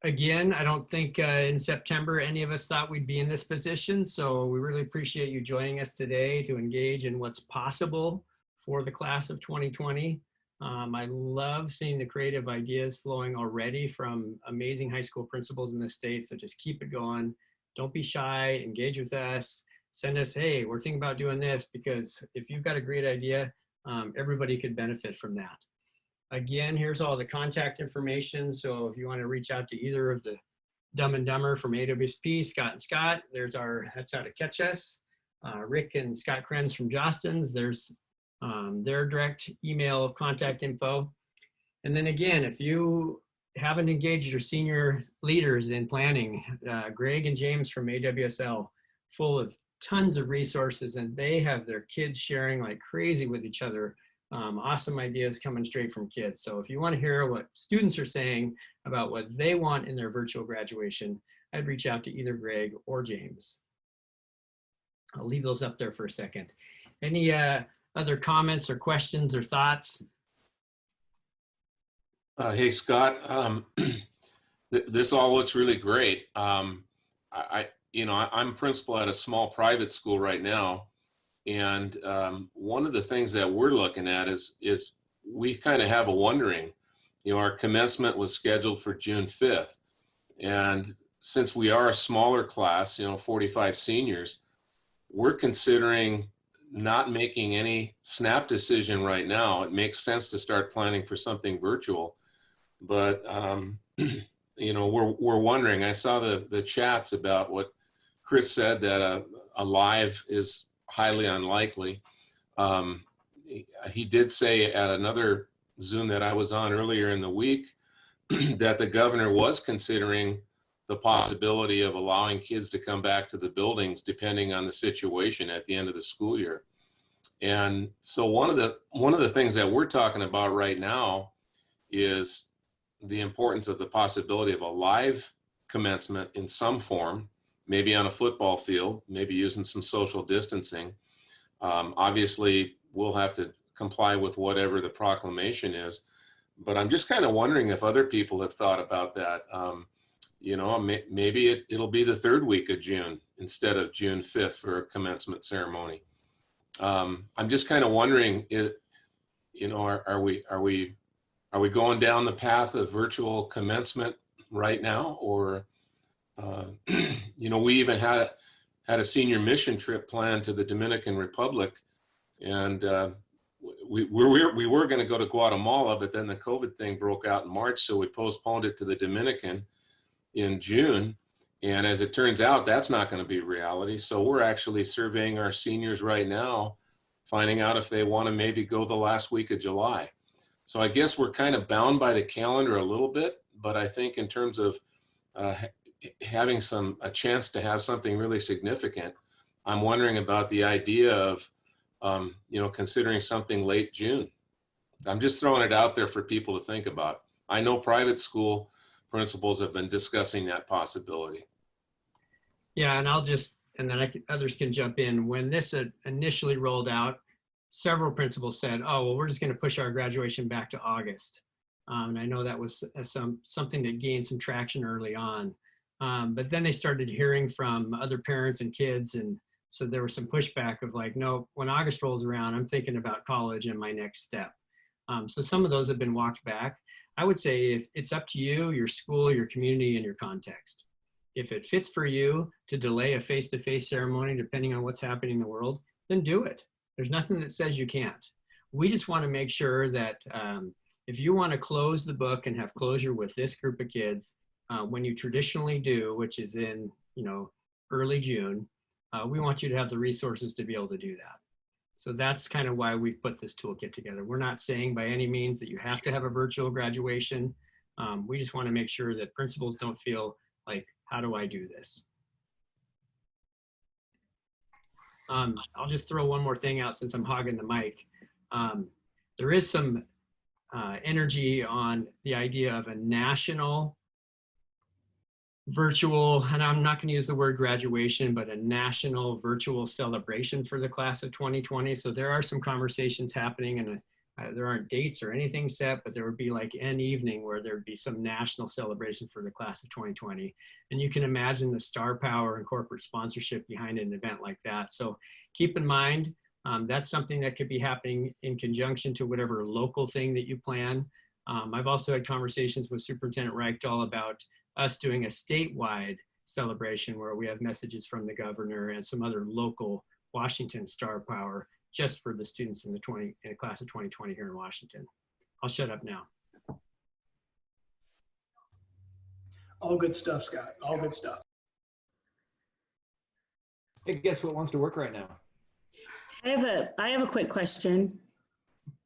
Again, I don't think in September any of us thought we'd be in this position. So we really appreciate you joining us today to engage in what's possible for the class of 2020. I love seeing the creative ideas flowing already from amazing high school principals in the state. So just keep it going. Don't be shy, engage with us, send us, hey, we're thinking about doing this, because if you've got a great idea, everybody could benefit from that. Again, here's all the contact information. So if you want to reach out to either of the Dumb and Dumber from AWSP, Scott and Scott, that's how to catch us. Rick and Scott Krenz from Jostens, there's their direct email contact info. And then again, if you haven't engaged your senior leaders in planning, Greg and James from AWSL, full of tons of resources, and they have their kids sharing like crazy with each other. Awesome ideas coming straight from kids. So if you want to hear what students are saying about what they want in their virtual graduation, I'd reach out to either Greg or James. I'll leave those up there for a second. Any other comments or questions or thoughts? Hey, Scott, this all looks really great. I'm principal at a small private school right now. And one of the things that we're looking at is we kind of have a wondering, our commencement was scheduled for June 5th. And since we are a smaller class, 45 seniors, we're considering not making any snap decision right now. It makes sense to start planning for something virtual, but we're wondering. I saw the chats about what Chris said, that a live is highly unlikely. He did say at another Zoom that I was on earlier in the week that the governor was considering the possibility of allowing kids to come back to the buildings depending on the situation at the end of the school year. And so one of the things that we're talking about right now is the importance of the possibility of a live commencement in some form, maybe on a football field, maybe using some social distancing. Obviously, we'll have to comply with whatever the proclamation is, but I'm just kind of wondering if other people have thought about that. Maybe it'll be the third week of June instead of June 5th for a commencement ceremony. I'm just kind of wondering, are we going down the path of virtual commencement right now, or we even had a senior mission trip planned to the Dominican Republic, and we were going to go to Guatemala, but then the COVID thing broke out in March, so we postponed it to the Dominican in June. And as it turns out, that's not going to be reality. So we're actually surveying our seniors right now, finding out if they want to maybe go the last week of July. So I guess we're kind of bound by the calendar a little bit, but I think in terms of having a chance to have something really significant, I'm wondering about the idea of, considering something late June. I'm just throwing it out there for people to think about. I know private school principals have been discussing that possibility. Yeah, and then others can jump in. When this initially rolled out, several principals said, oh, well, we're just going to push our graduation back to August. And I know that was something that gained some traction early on. But then they started hearing from other parents and kids. And so there was some pushback of like, no, when August rolls around, I'm thinking about college and my next step. So some of those have been walked back. I would say if it's up to you, your school, your community, and your context. If it fits for you to delay a face-to-face ceremony, depending on what's happening in the world, then do it. There's nothing that says you can't. We just want to make sure that if you want to close the book and have closure with this group of kids, when you traditionally do, which is in, early June, we want you to have the resources to be able to do that. So that's kind of why we've put this toolkit together. We're not saying by any means that you have to have a virtual graduation. We just want to make sure that principals don't feel like, how do I do this? I'll just throw one more thing out since I'm hogging the mic. There is some energy on the idea of a national virtual, and I'm not going to use the word graduation, but a national virtual celebration for the class of 2020. So there are some conversations happening, and there aren't dates or anything set, but there would be like an evening where there'd be some national celebration for the class of 2020. And you can imagine the star power and corporate sponsorship behind an event like that. So keep in mind, that's something that could be happening in conjunction to whatever local thing that you plan. I've also had conversations with Superintendent Reichdahl about us doing a statewide celebration where we have messages from the governor and some other local Washington star power just for the students in the class of 2020 here in Washington. I'll shut up now. All good stuff, Scott. All good stuff. Hey, guess what wants to work right now? I have a quick question.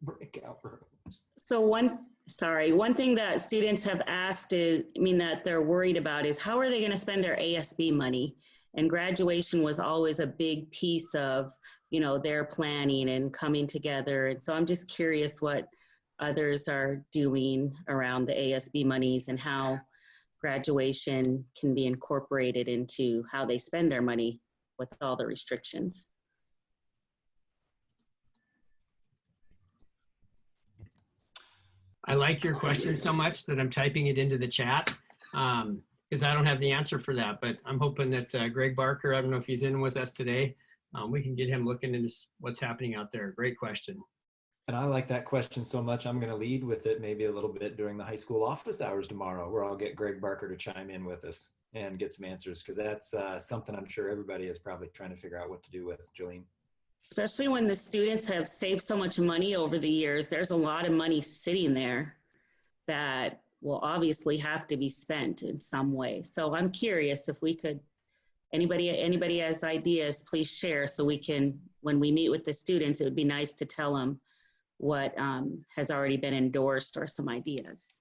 Breakout rooms. So one thing that students have asked is, that they're worried about is how are they going to spend their ASB money? And graduation was always a big piece of, their planning and coming together. And so I'm just curious what others are doing around the ASB monies and how graduation can be incorporated into how they spend their money with all the restrictions. I like your question so much that I'm typing it into the chat because I don't have the answer for that, but I'm hoping that Greg Barker, I don't know if he's in with us today, we can get him looking into what's happening out there. Great question. And I like that question so much, I'm going to lead with it maybe a little bit during the high school office hours tomorrow, where I'll get Greg Barker to chime in with us and get some answers, because that's something I'm sure everybody is probably trying to figure out what to do with. Jolene. Especially when the students have saved so much money over the years, there's a lot of money sitting there that will obviously have to be spent in some way. So I'm curious if we could, anybody has ideas, please share so we can, when we meet with the students, it would be nice to tell them what has already been endorsed or some ideas.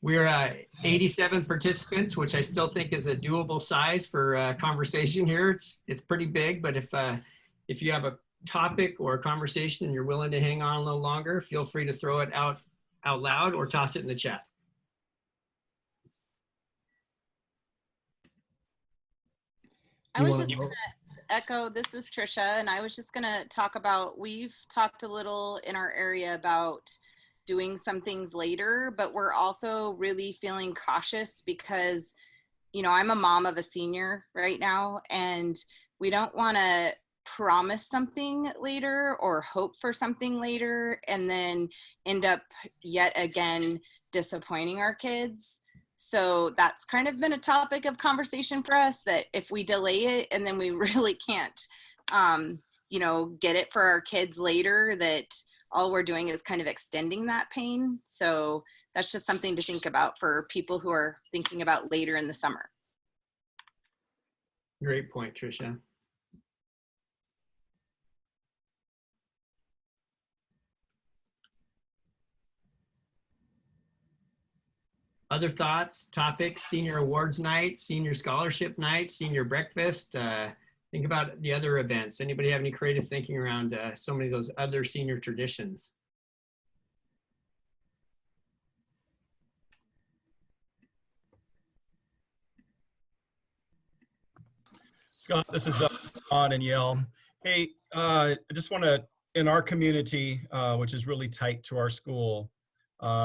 We're 87 participants, which I still think is a doable size for conversation here. It's pretty big, but if you have a topic or a conversation and you're willing to hang on a little longer, feel free to throw it out loud or toss it in the chat. I was just going to echo, this is Trisha, and I was just going to talk about, we've talked a little in our area about doing some things later, but we're also really feeling cautious because, I'm a mom of a senior right now, and we don't want to promise something later or hope for something later and then end up yet again disappointing our kids. So that's kind of been a topic of conversation for us, that if we delay it and then we really can't, get it for our kids later, that all we're doing is kind of extending that pain. So that's just something to think about for people who are thinking about later in the summer. Great point, Tricia. Other thoughts, topics, senior awards night, senior scholarship night, senior breakfast. Think about the other events. Anybody have any creative thinking around so many of those other senior traditions? Scott, this is Ron and Yale. Hey, I just want to, in our community, which is really tight to our school,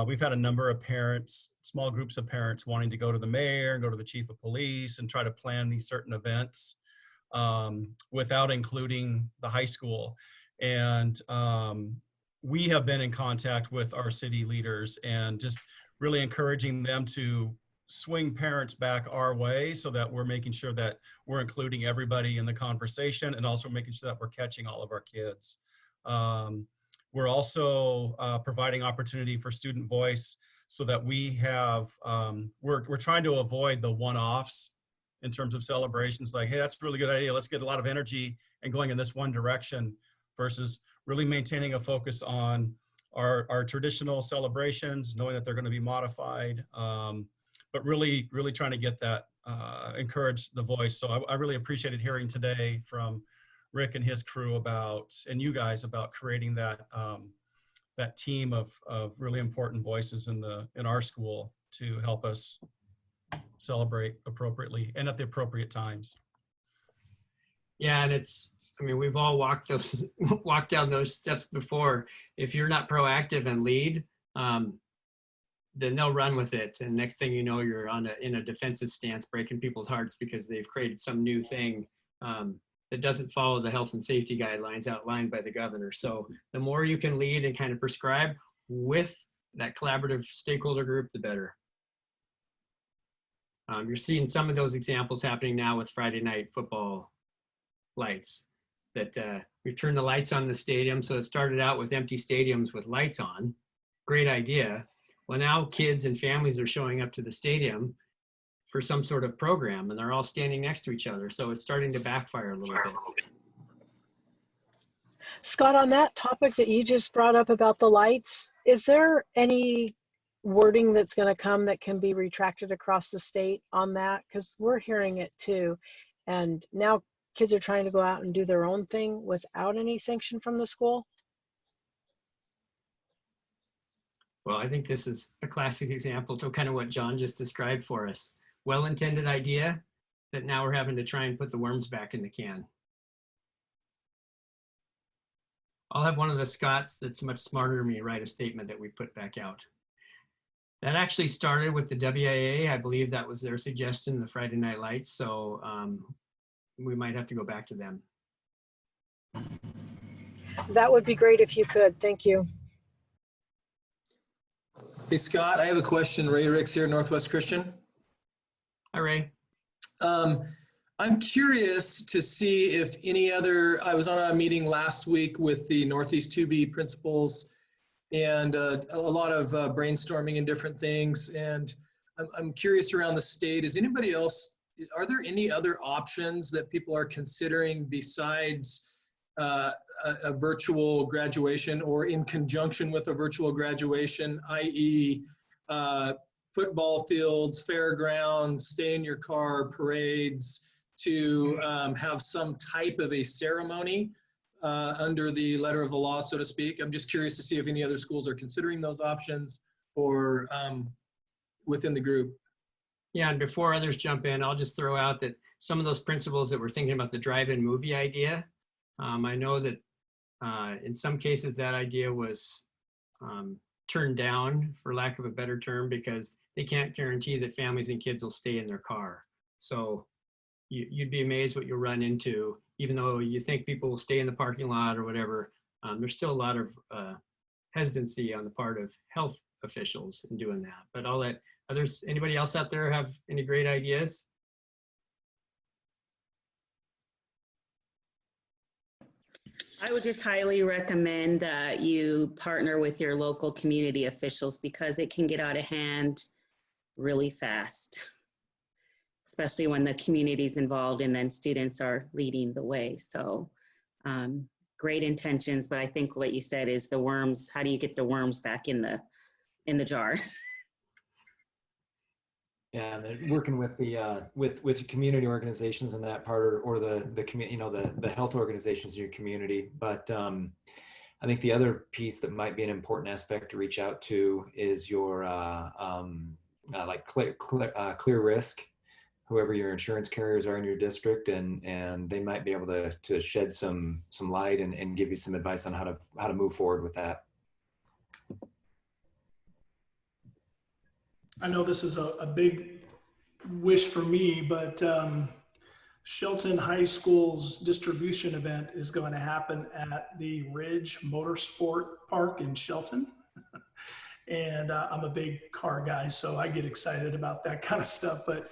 we've had a number of parents, small groups of parents wanting to go to the mayor, go to the chief of police and try to plan these certain events without including the high school. And we have been in contact with our city leaders and just really encouraging them to swing parents back our way so that we're making sure that we're including everybody in the conversation and also making sure that we're catching all of our kids. We're also providing opportunity for student voice so that we have, we're trying to avoid the one-offs in terms of celebrations like, hey, that's a really good idea. Let's get a lot of energy and going in this one direction versus really maintaining a focus on our traditional celebrations, knowing that they're going to be modified, but really trying to get that, encourage the voice. So I really appreciated hearing today from Rick and his crew about, and you guys about creating that, that team of really important voices in our school to help us celebrate appropriately and at the appropriate times. Yeah, and I mean, we've all walked down those steps before. If you're not proactive and lead, then they'll run with it. And next thing you know, you're in a defensive stance, breaking people's hearts because they've created some new thing that doesn't follow the health and safety guidelines outlined by the governor. So the more you can lead and kind of prescribe with that collaborative stakeholder group, the better. You're seeing some of those examples happening now with Friday night football lights, that we've turned the lights on in the stadium. So it started out with empty stadiums with lights on. Great idea. Well, now kids and families are showing up to the stadium for some sort of program and they're all standing next to each other. So it's starting to backfire a little bit. Scott, on that topic that you just brought up about the lights, is there any wording that's going to come that can be retracted across the state on that? Because we're hearing it too. And now kids are trying to go out and do their own thing without any sanction from the school. Well, I think this is a classic example to kind of what John just described for us. Well-intended idea that now we're having to try and put the worms back in the can. I'll have one of the Scots that's much smarter than me write a statement that we put back out. That actually started with the WIA. I believe that was their suggestion, the Friday Night Lights. So we might have to go back to them. That would be great if you could. Thank you. Hey, Scott, I have a question. Ray Ricks here, Northwest Christian. Hi, Ray. I'm curious to see if any other, I was on a meeting last week with the Northeast 2B principals and a lot of brainstorming and different things. And I'm curious around the state, is anybody else, are there any other options that people are considering besides a virtual graduation or in conjunction with a virtual graduation, i.e. Football fields, fairgrounds, stay in your car, parades, to have some type of a ceremony under the letter of the law, so to speak? I'm just curious to see if any other schools are considering those options or within the group. Yeah, and before others jump in, I'll just throw out that some of those principals that were thinking about the drive-in movie idea, I know that in some cases that idea was turned down, for lack of a better term, because they can't guarantee that families and kids will stay in their car. So you'd be amazed what you'll run into, even though you think people will stay in the parking lot or whatever. There's still a lot of hesitancy on the part of health officials in doing that. But I'll let others, anybody else out there have any great ideas? I would just highly recommend that you partner with your local community officials because it can get out of hand really fast, especially when the community is involved and then students are leading the way. So great intentions, but I think what you said is the worms, how do you get the worms back in the jar? Yeah, and then working with the with community organizations in that part, or the community, the health organizations in your community. But I think the other piece that might be an important aspect to reach out to is your like clear risk, whoever your insurance carriers are in your district, and they might be able to shed some light and give you some advice on how to move forward with that. I know this is a big wish for me, but Shelton High School's distribution event is going to happen at the Ridge Motorsport Park in Shelton. And I'm a big car guy, so I get excited about that kind of stuff. But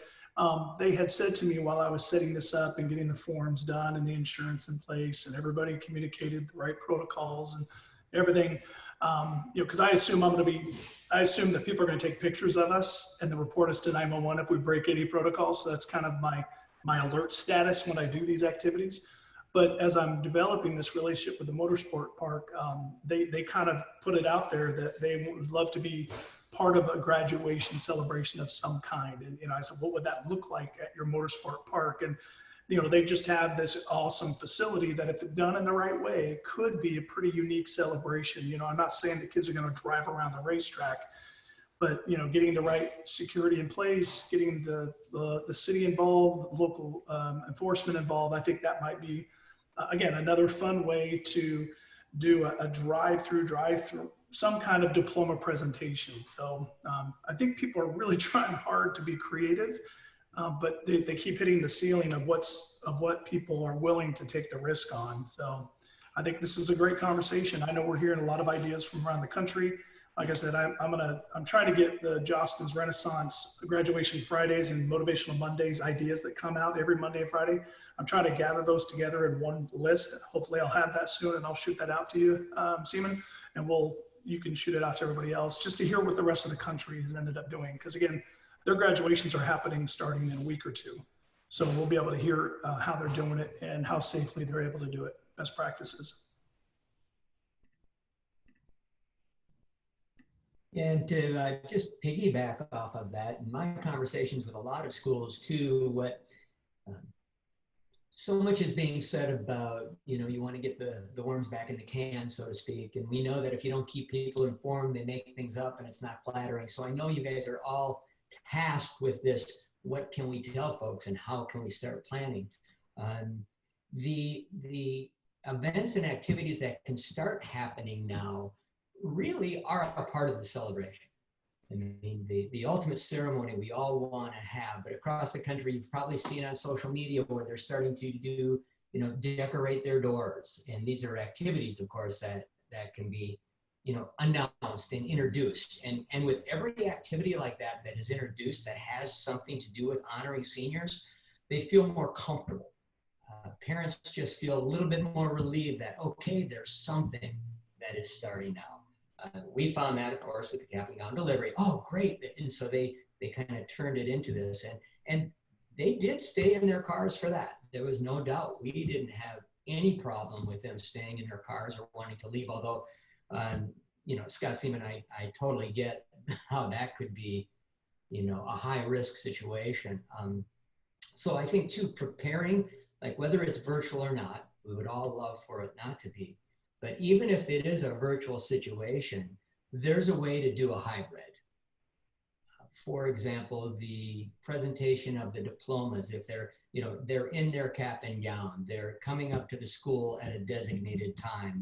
they had said to me while I was setting this up and getting the forms done and the insurance in place and everybody communicated the right protocols and everything, you know, because I assume I assume that people are going to take pictures of us and then report us to 911 if we break any protocol. So that's kind of my alert status when I do these activities. But as I'm developing this relationship with the motorsport park, they kind of put it out there that they would love to be part of a graduation celebration of some kind. And, you know, I said, what would that look like at your motorsport park? And, you know, they just have this awesome facility that if done in the right way, could be a pretty unique celebration. You know, I'm not saying the kids are going to drive around the racetrack, but, you know, getting the right security in place, getting the city involved, local enforcement involved, I think that might be, again, another fun way to do a drive-through, some kind of diploma presentation. So I think people are really trying hard to be creative, but they keep hitting the ceiling of what people are willing to take the risk on. So I think this is a great conversation. I know we're hearing a lot of ideas from around the country. Like I said, I'm trying to get the Jostens Renaissance Graduation Fridays and Motivational Mondays ideas that come out every Monday and Friday. I'm trying to gather those together in one list. Hopefully I'll have that soon and I'll shoot that out to you, Seaman, and you can shoot it out to everybody else just to hear what the rest of the country has ended up doing. Because again, their graduations are happening starting in a week or two. So we'll be able to hear how they're doing it and how safely they're able to do it, best practices. And to just piggyback off of that, in my conversations with a lot of schools too, what so much is being said about, you know, you want to get the worms back in the can, so to speak. And we know that if you don't keep people informed, they make things up and it's not flattering. So I know you guys are all tasked with this. What can we tell folks and how can we start planning? The events and activities that can start happening now really are a part of the celebration. I mean, the ultimate ceremony we all want to have, but across the country, you've probably seen on social media where they're starting to do, you know, decorate their doors. And these are activities, of course, that can be, you know, announced and introduced. And with every activity like that is introduced that has something to do with honoring seniors, they feel more comfortable. Parents just feel a little bit more relieved that, okay, there's something that is starting now. We found that, of course, with the cap and gown delivery. Oh, great. And so they kind of turned it into this. And they did stay in their cars for that. There was no doubt. We didn't have any problem with them staying in their cars or wanting to leave. Although, you know, Scott Seaman, I totally get how that could be, you know, a high risk situation. So I think too, preparing, like whether it's virtual or not, we would all love for it not to be. But even if it is a virtual situation, there's a way to do a hybrid. For example, the presentation of the diplomas, if they're in their cap and gown, they're coming up to the school at a designated time,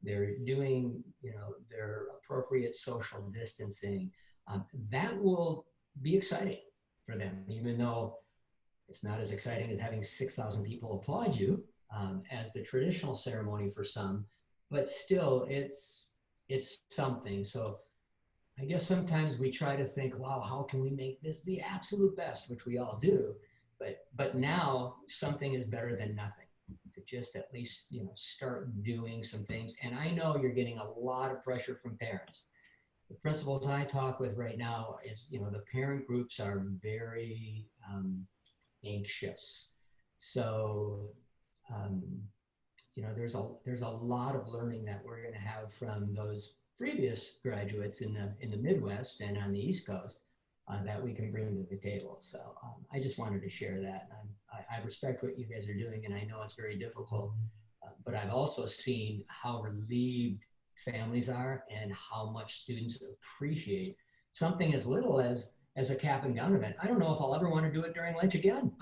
they're doing, you know, their appropriate social distancing. That will be exciting for them, even though it's not as exciting as having 6,000 people applaud you as the traditional ceremony for some. But still, it's something. So I guess sometimes we try to think, wow, how can we make this the absolute best, which we all do. But now something is better than nothing. To just at least, you know, start doing some things. And I know you're getting a lot of pressure from parents. The principals I talk with right now is, you know, the parent groups are very anxious. So, you know, there's a lot of learning that we're going to have from those previous graduates in the Midwest and on the East Coast that we can bring to the table. So I just wanted to share that. I respect what you guys are doing, and I know it's very difficult, but I've also seen how relieved families are and how much students appreciate something as little as as a cap and gown event. I don't know if I'll ever want to do it during lunch again.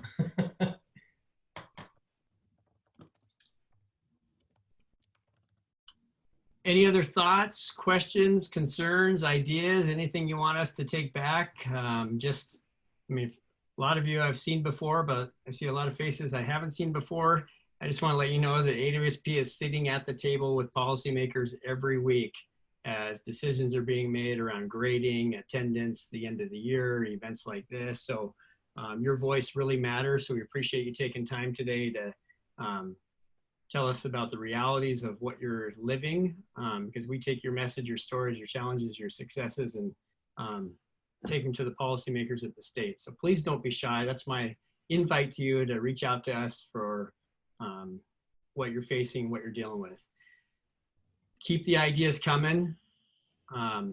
Any other thoughts, questions, concerns, ideas, anything you want us to take back? I mean, a lot of you I've seen before, but I see a lot of faces I haven't seen before. I just want to let you know that AWSP is sitting at the table with policymakers every week as decisions are being made around grading, attendance, the end of the year, events like this. So your voice really matters. So we appreciate you taking time today to tell us about the realities of what you're living, because we take your message, your stories, your challenges, your successes, and take them to the policymakers at the state. So please don't be shy. That's my invite to you to reach out to us for what you're facing, what you're dealing with. Keep the ideas coming.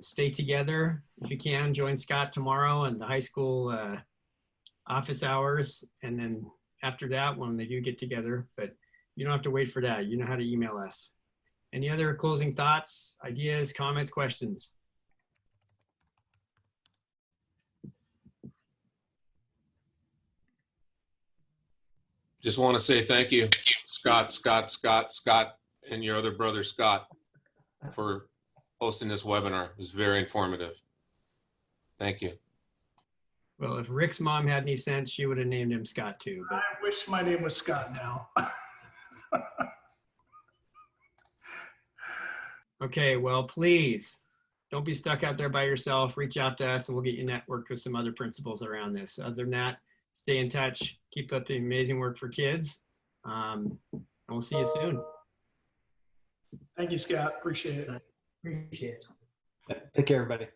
Stay together. If you can, join Scott tomorrow in the high school office hours. And then after that, when they do get together, but you don't have to wait for that. You know how to email us. Any other closing thoughts, ideas, comments, questions? Just want to say thank you, Scott, and your other brother, Scott, for hosting this webinar. It was very informative. Thank you. Well, if Rick's mom had any sense, she would have named him Scott too. But I wish my name was Scott now. okay, well, please don't be stuck out there by yourself. Reach out to us and we'll get you networked with some other principals around this. Other than that, stay in touch. Keep up the amazing work for kids. And we'll see you soon. Thank you, Scott. Appreciate it. Appreciate it. Take care, everybody.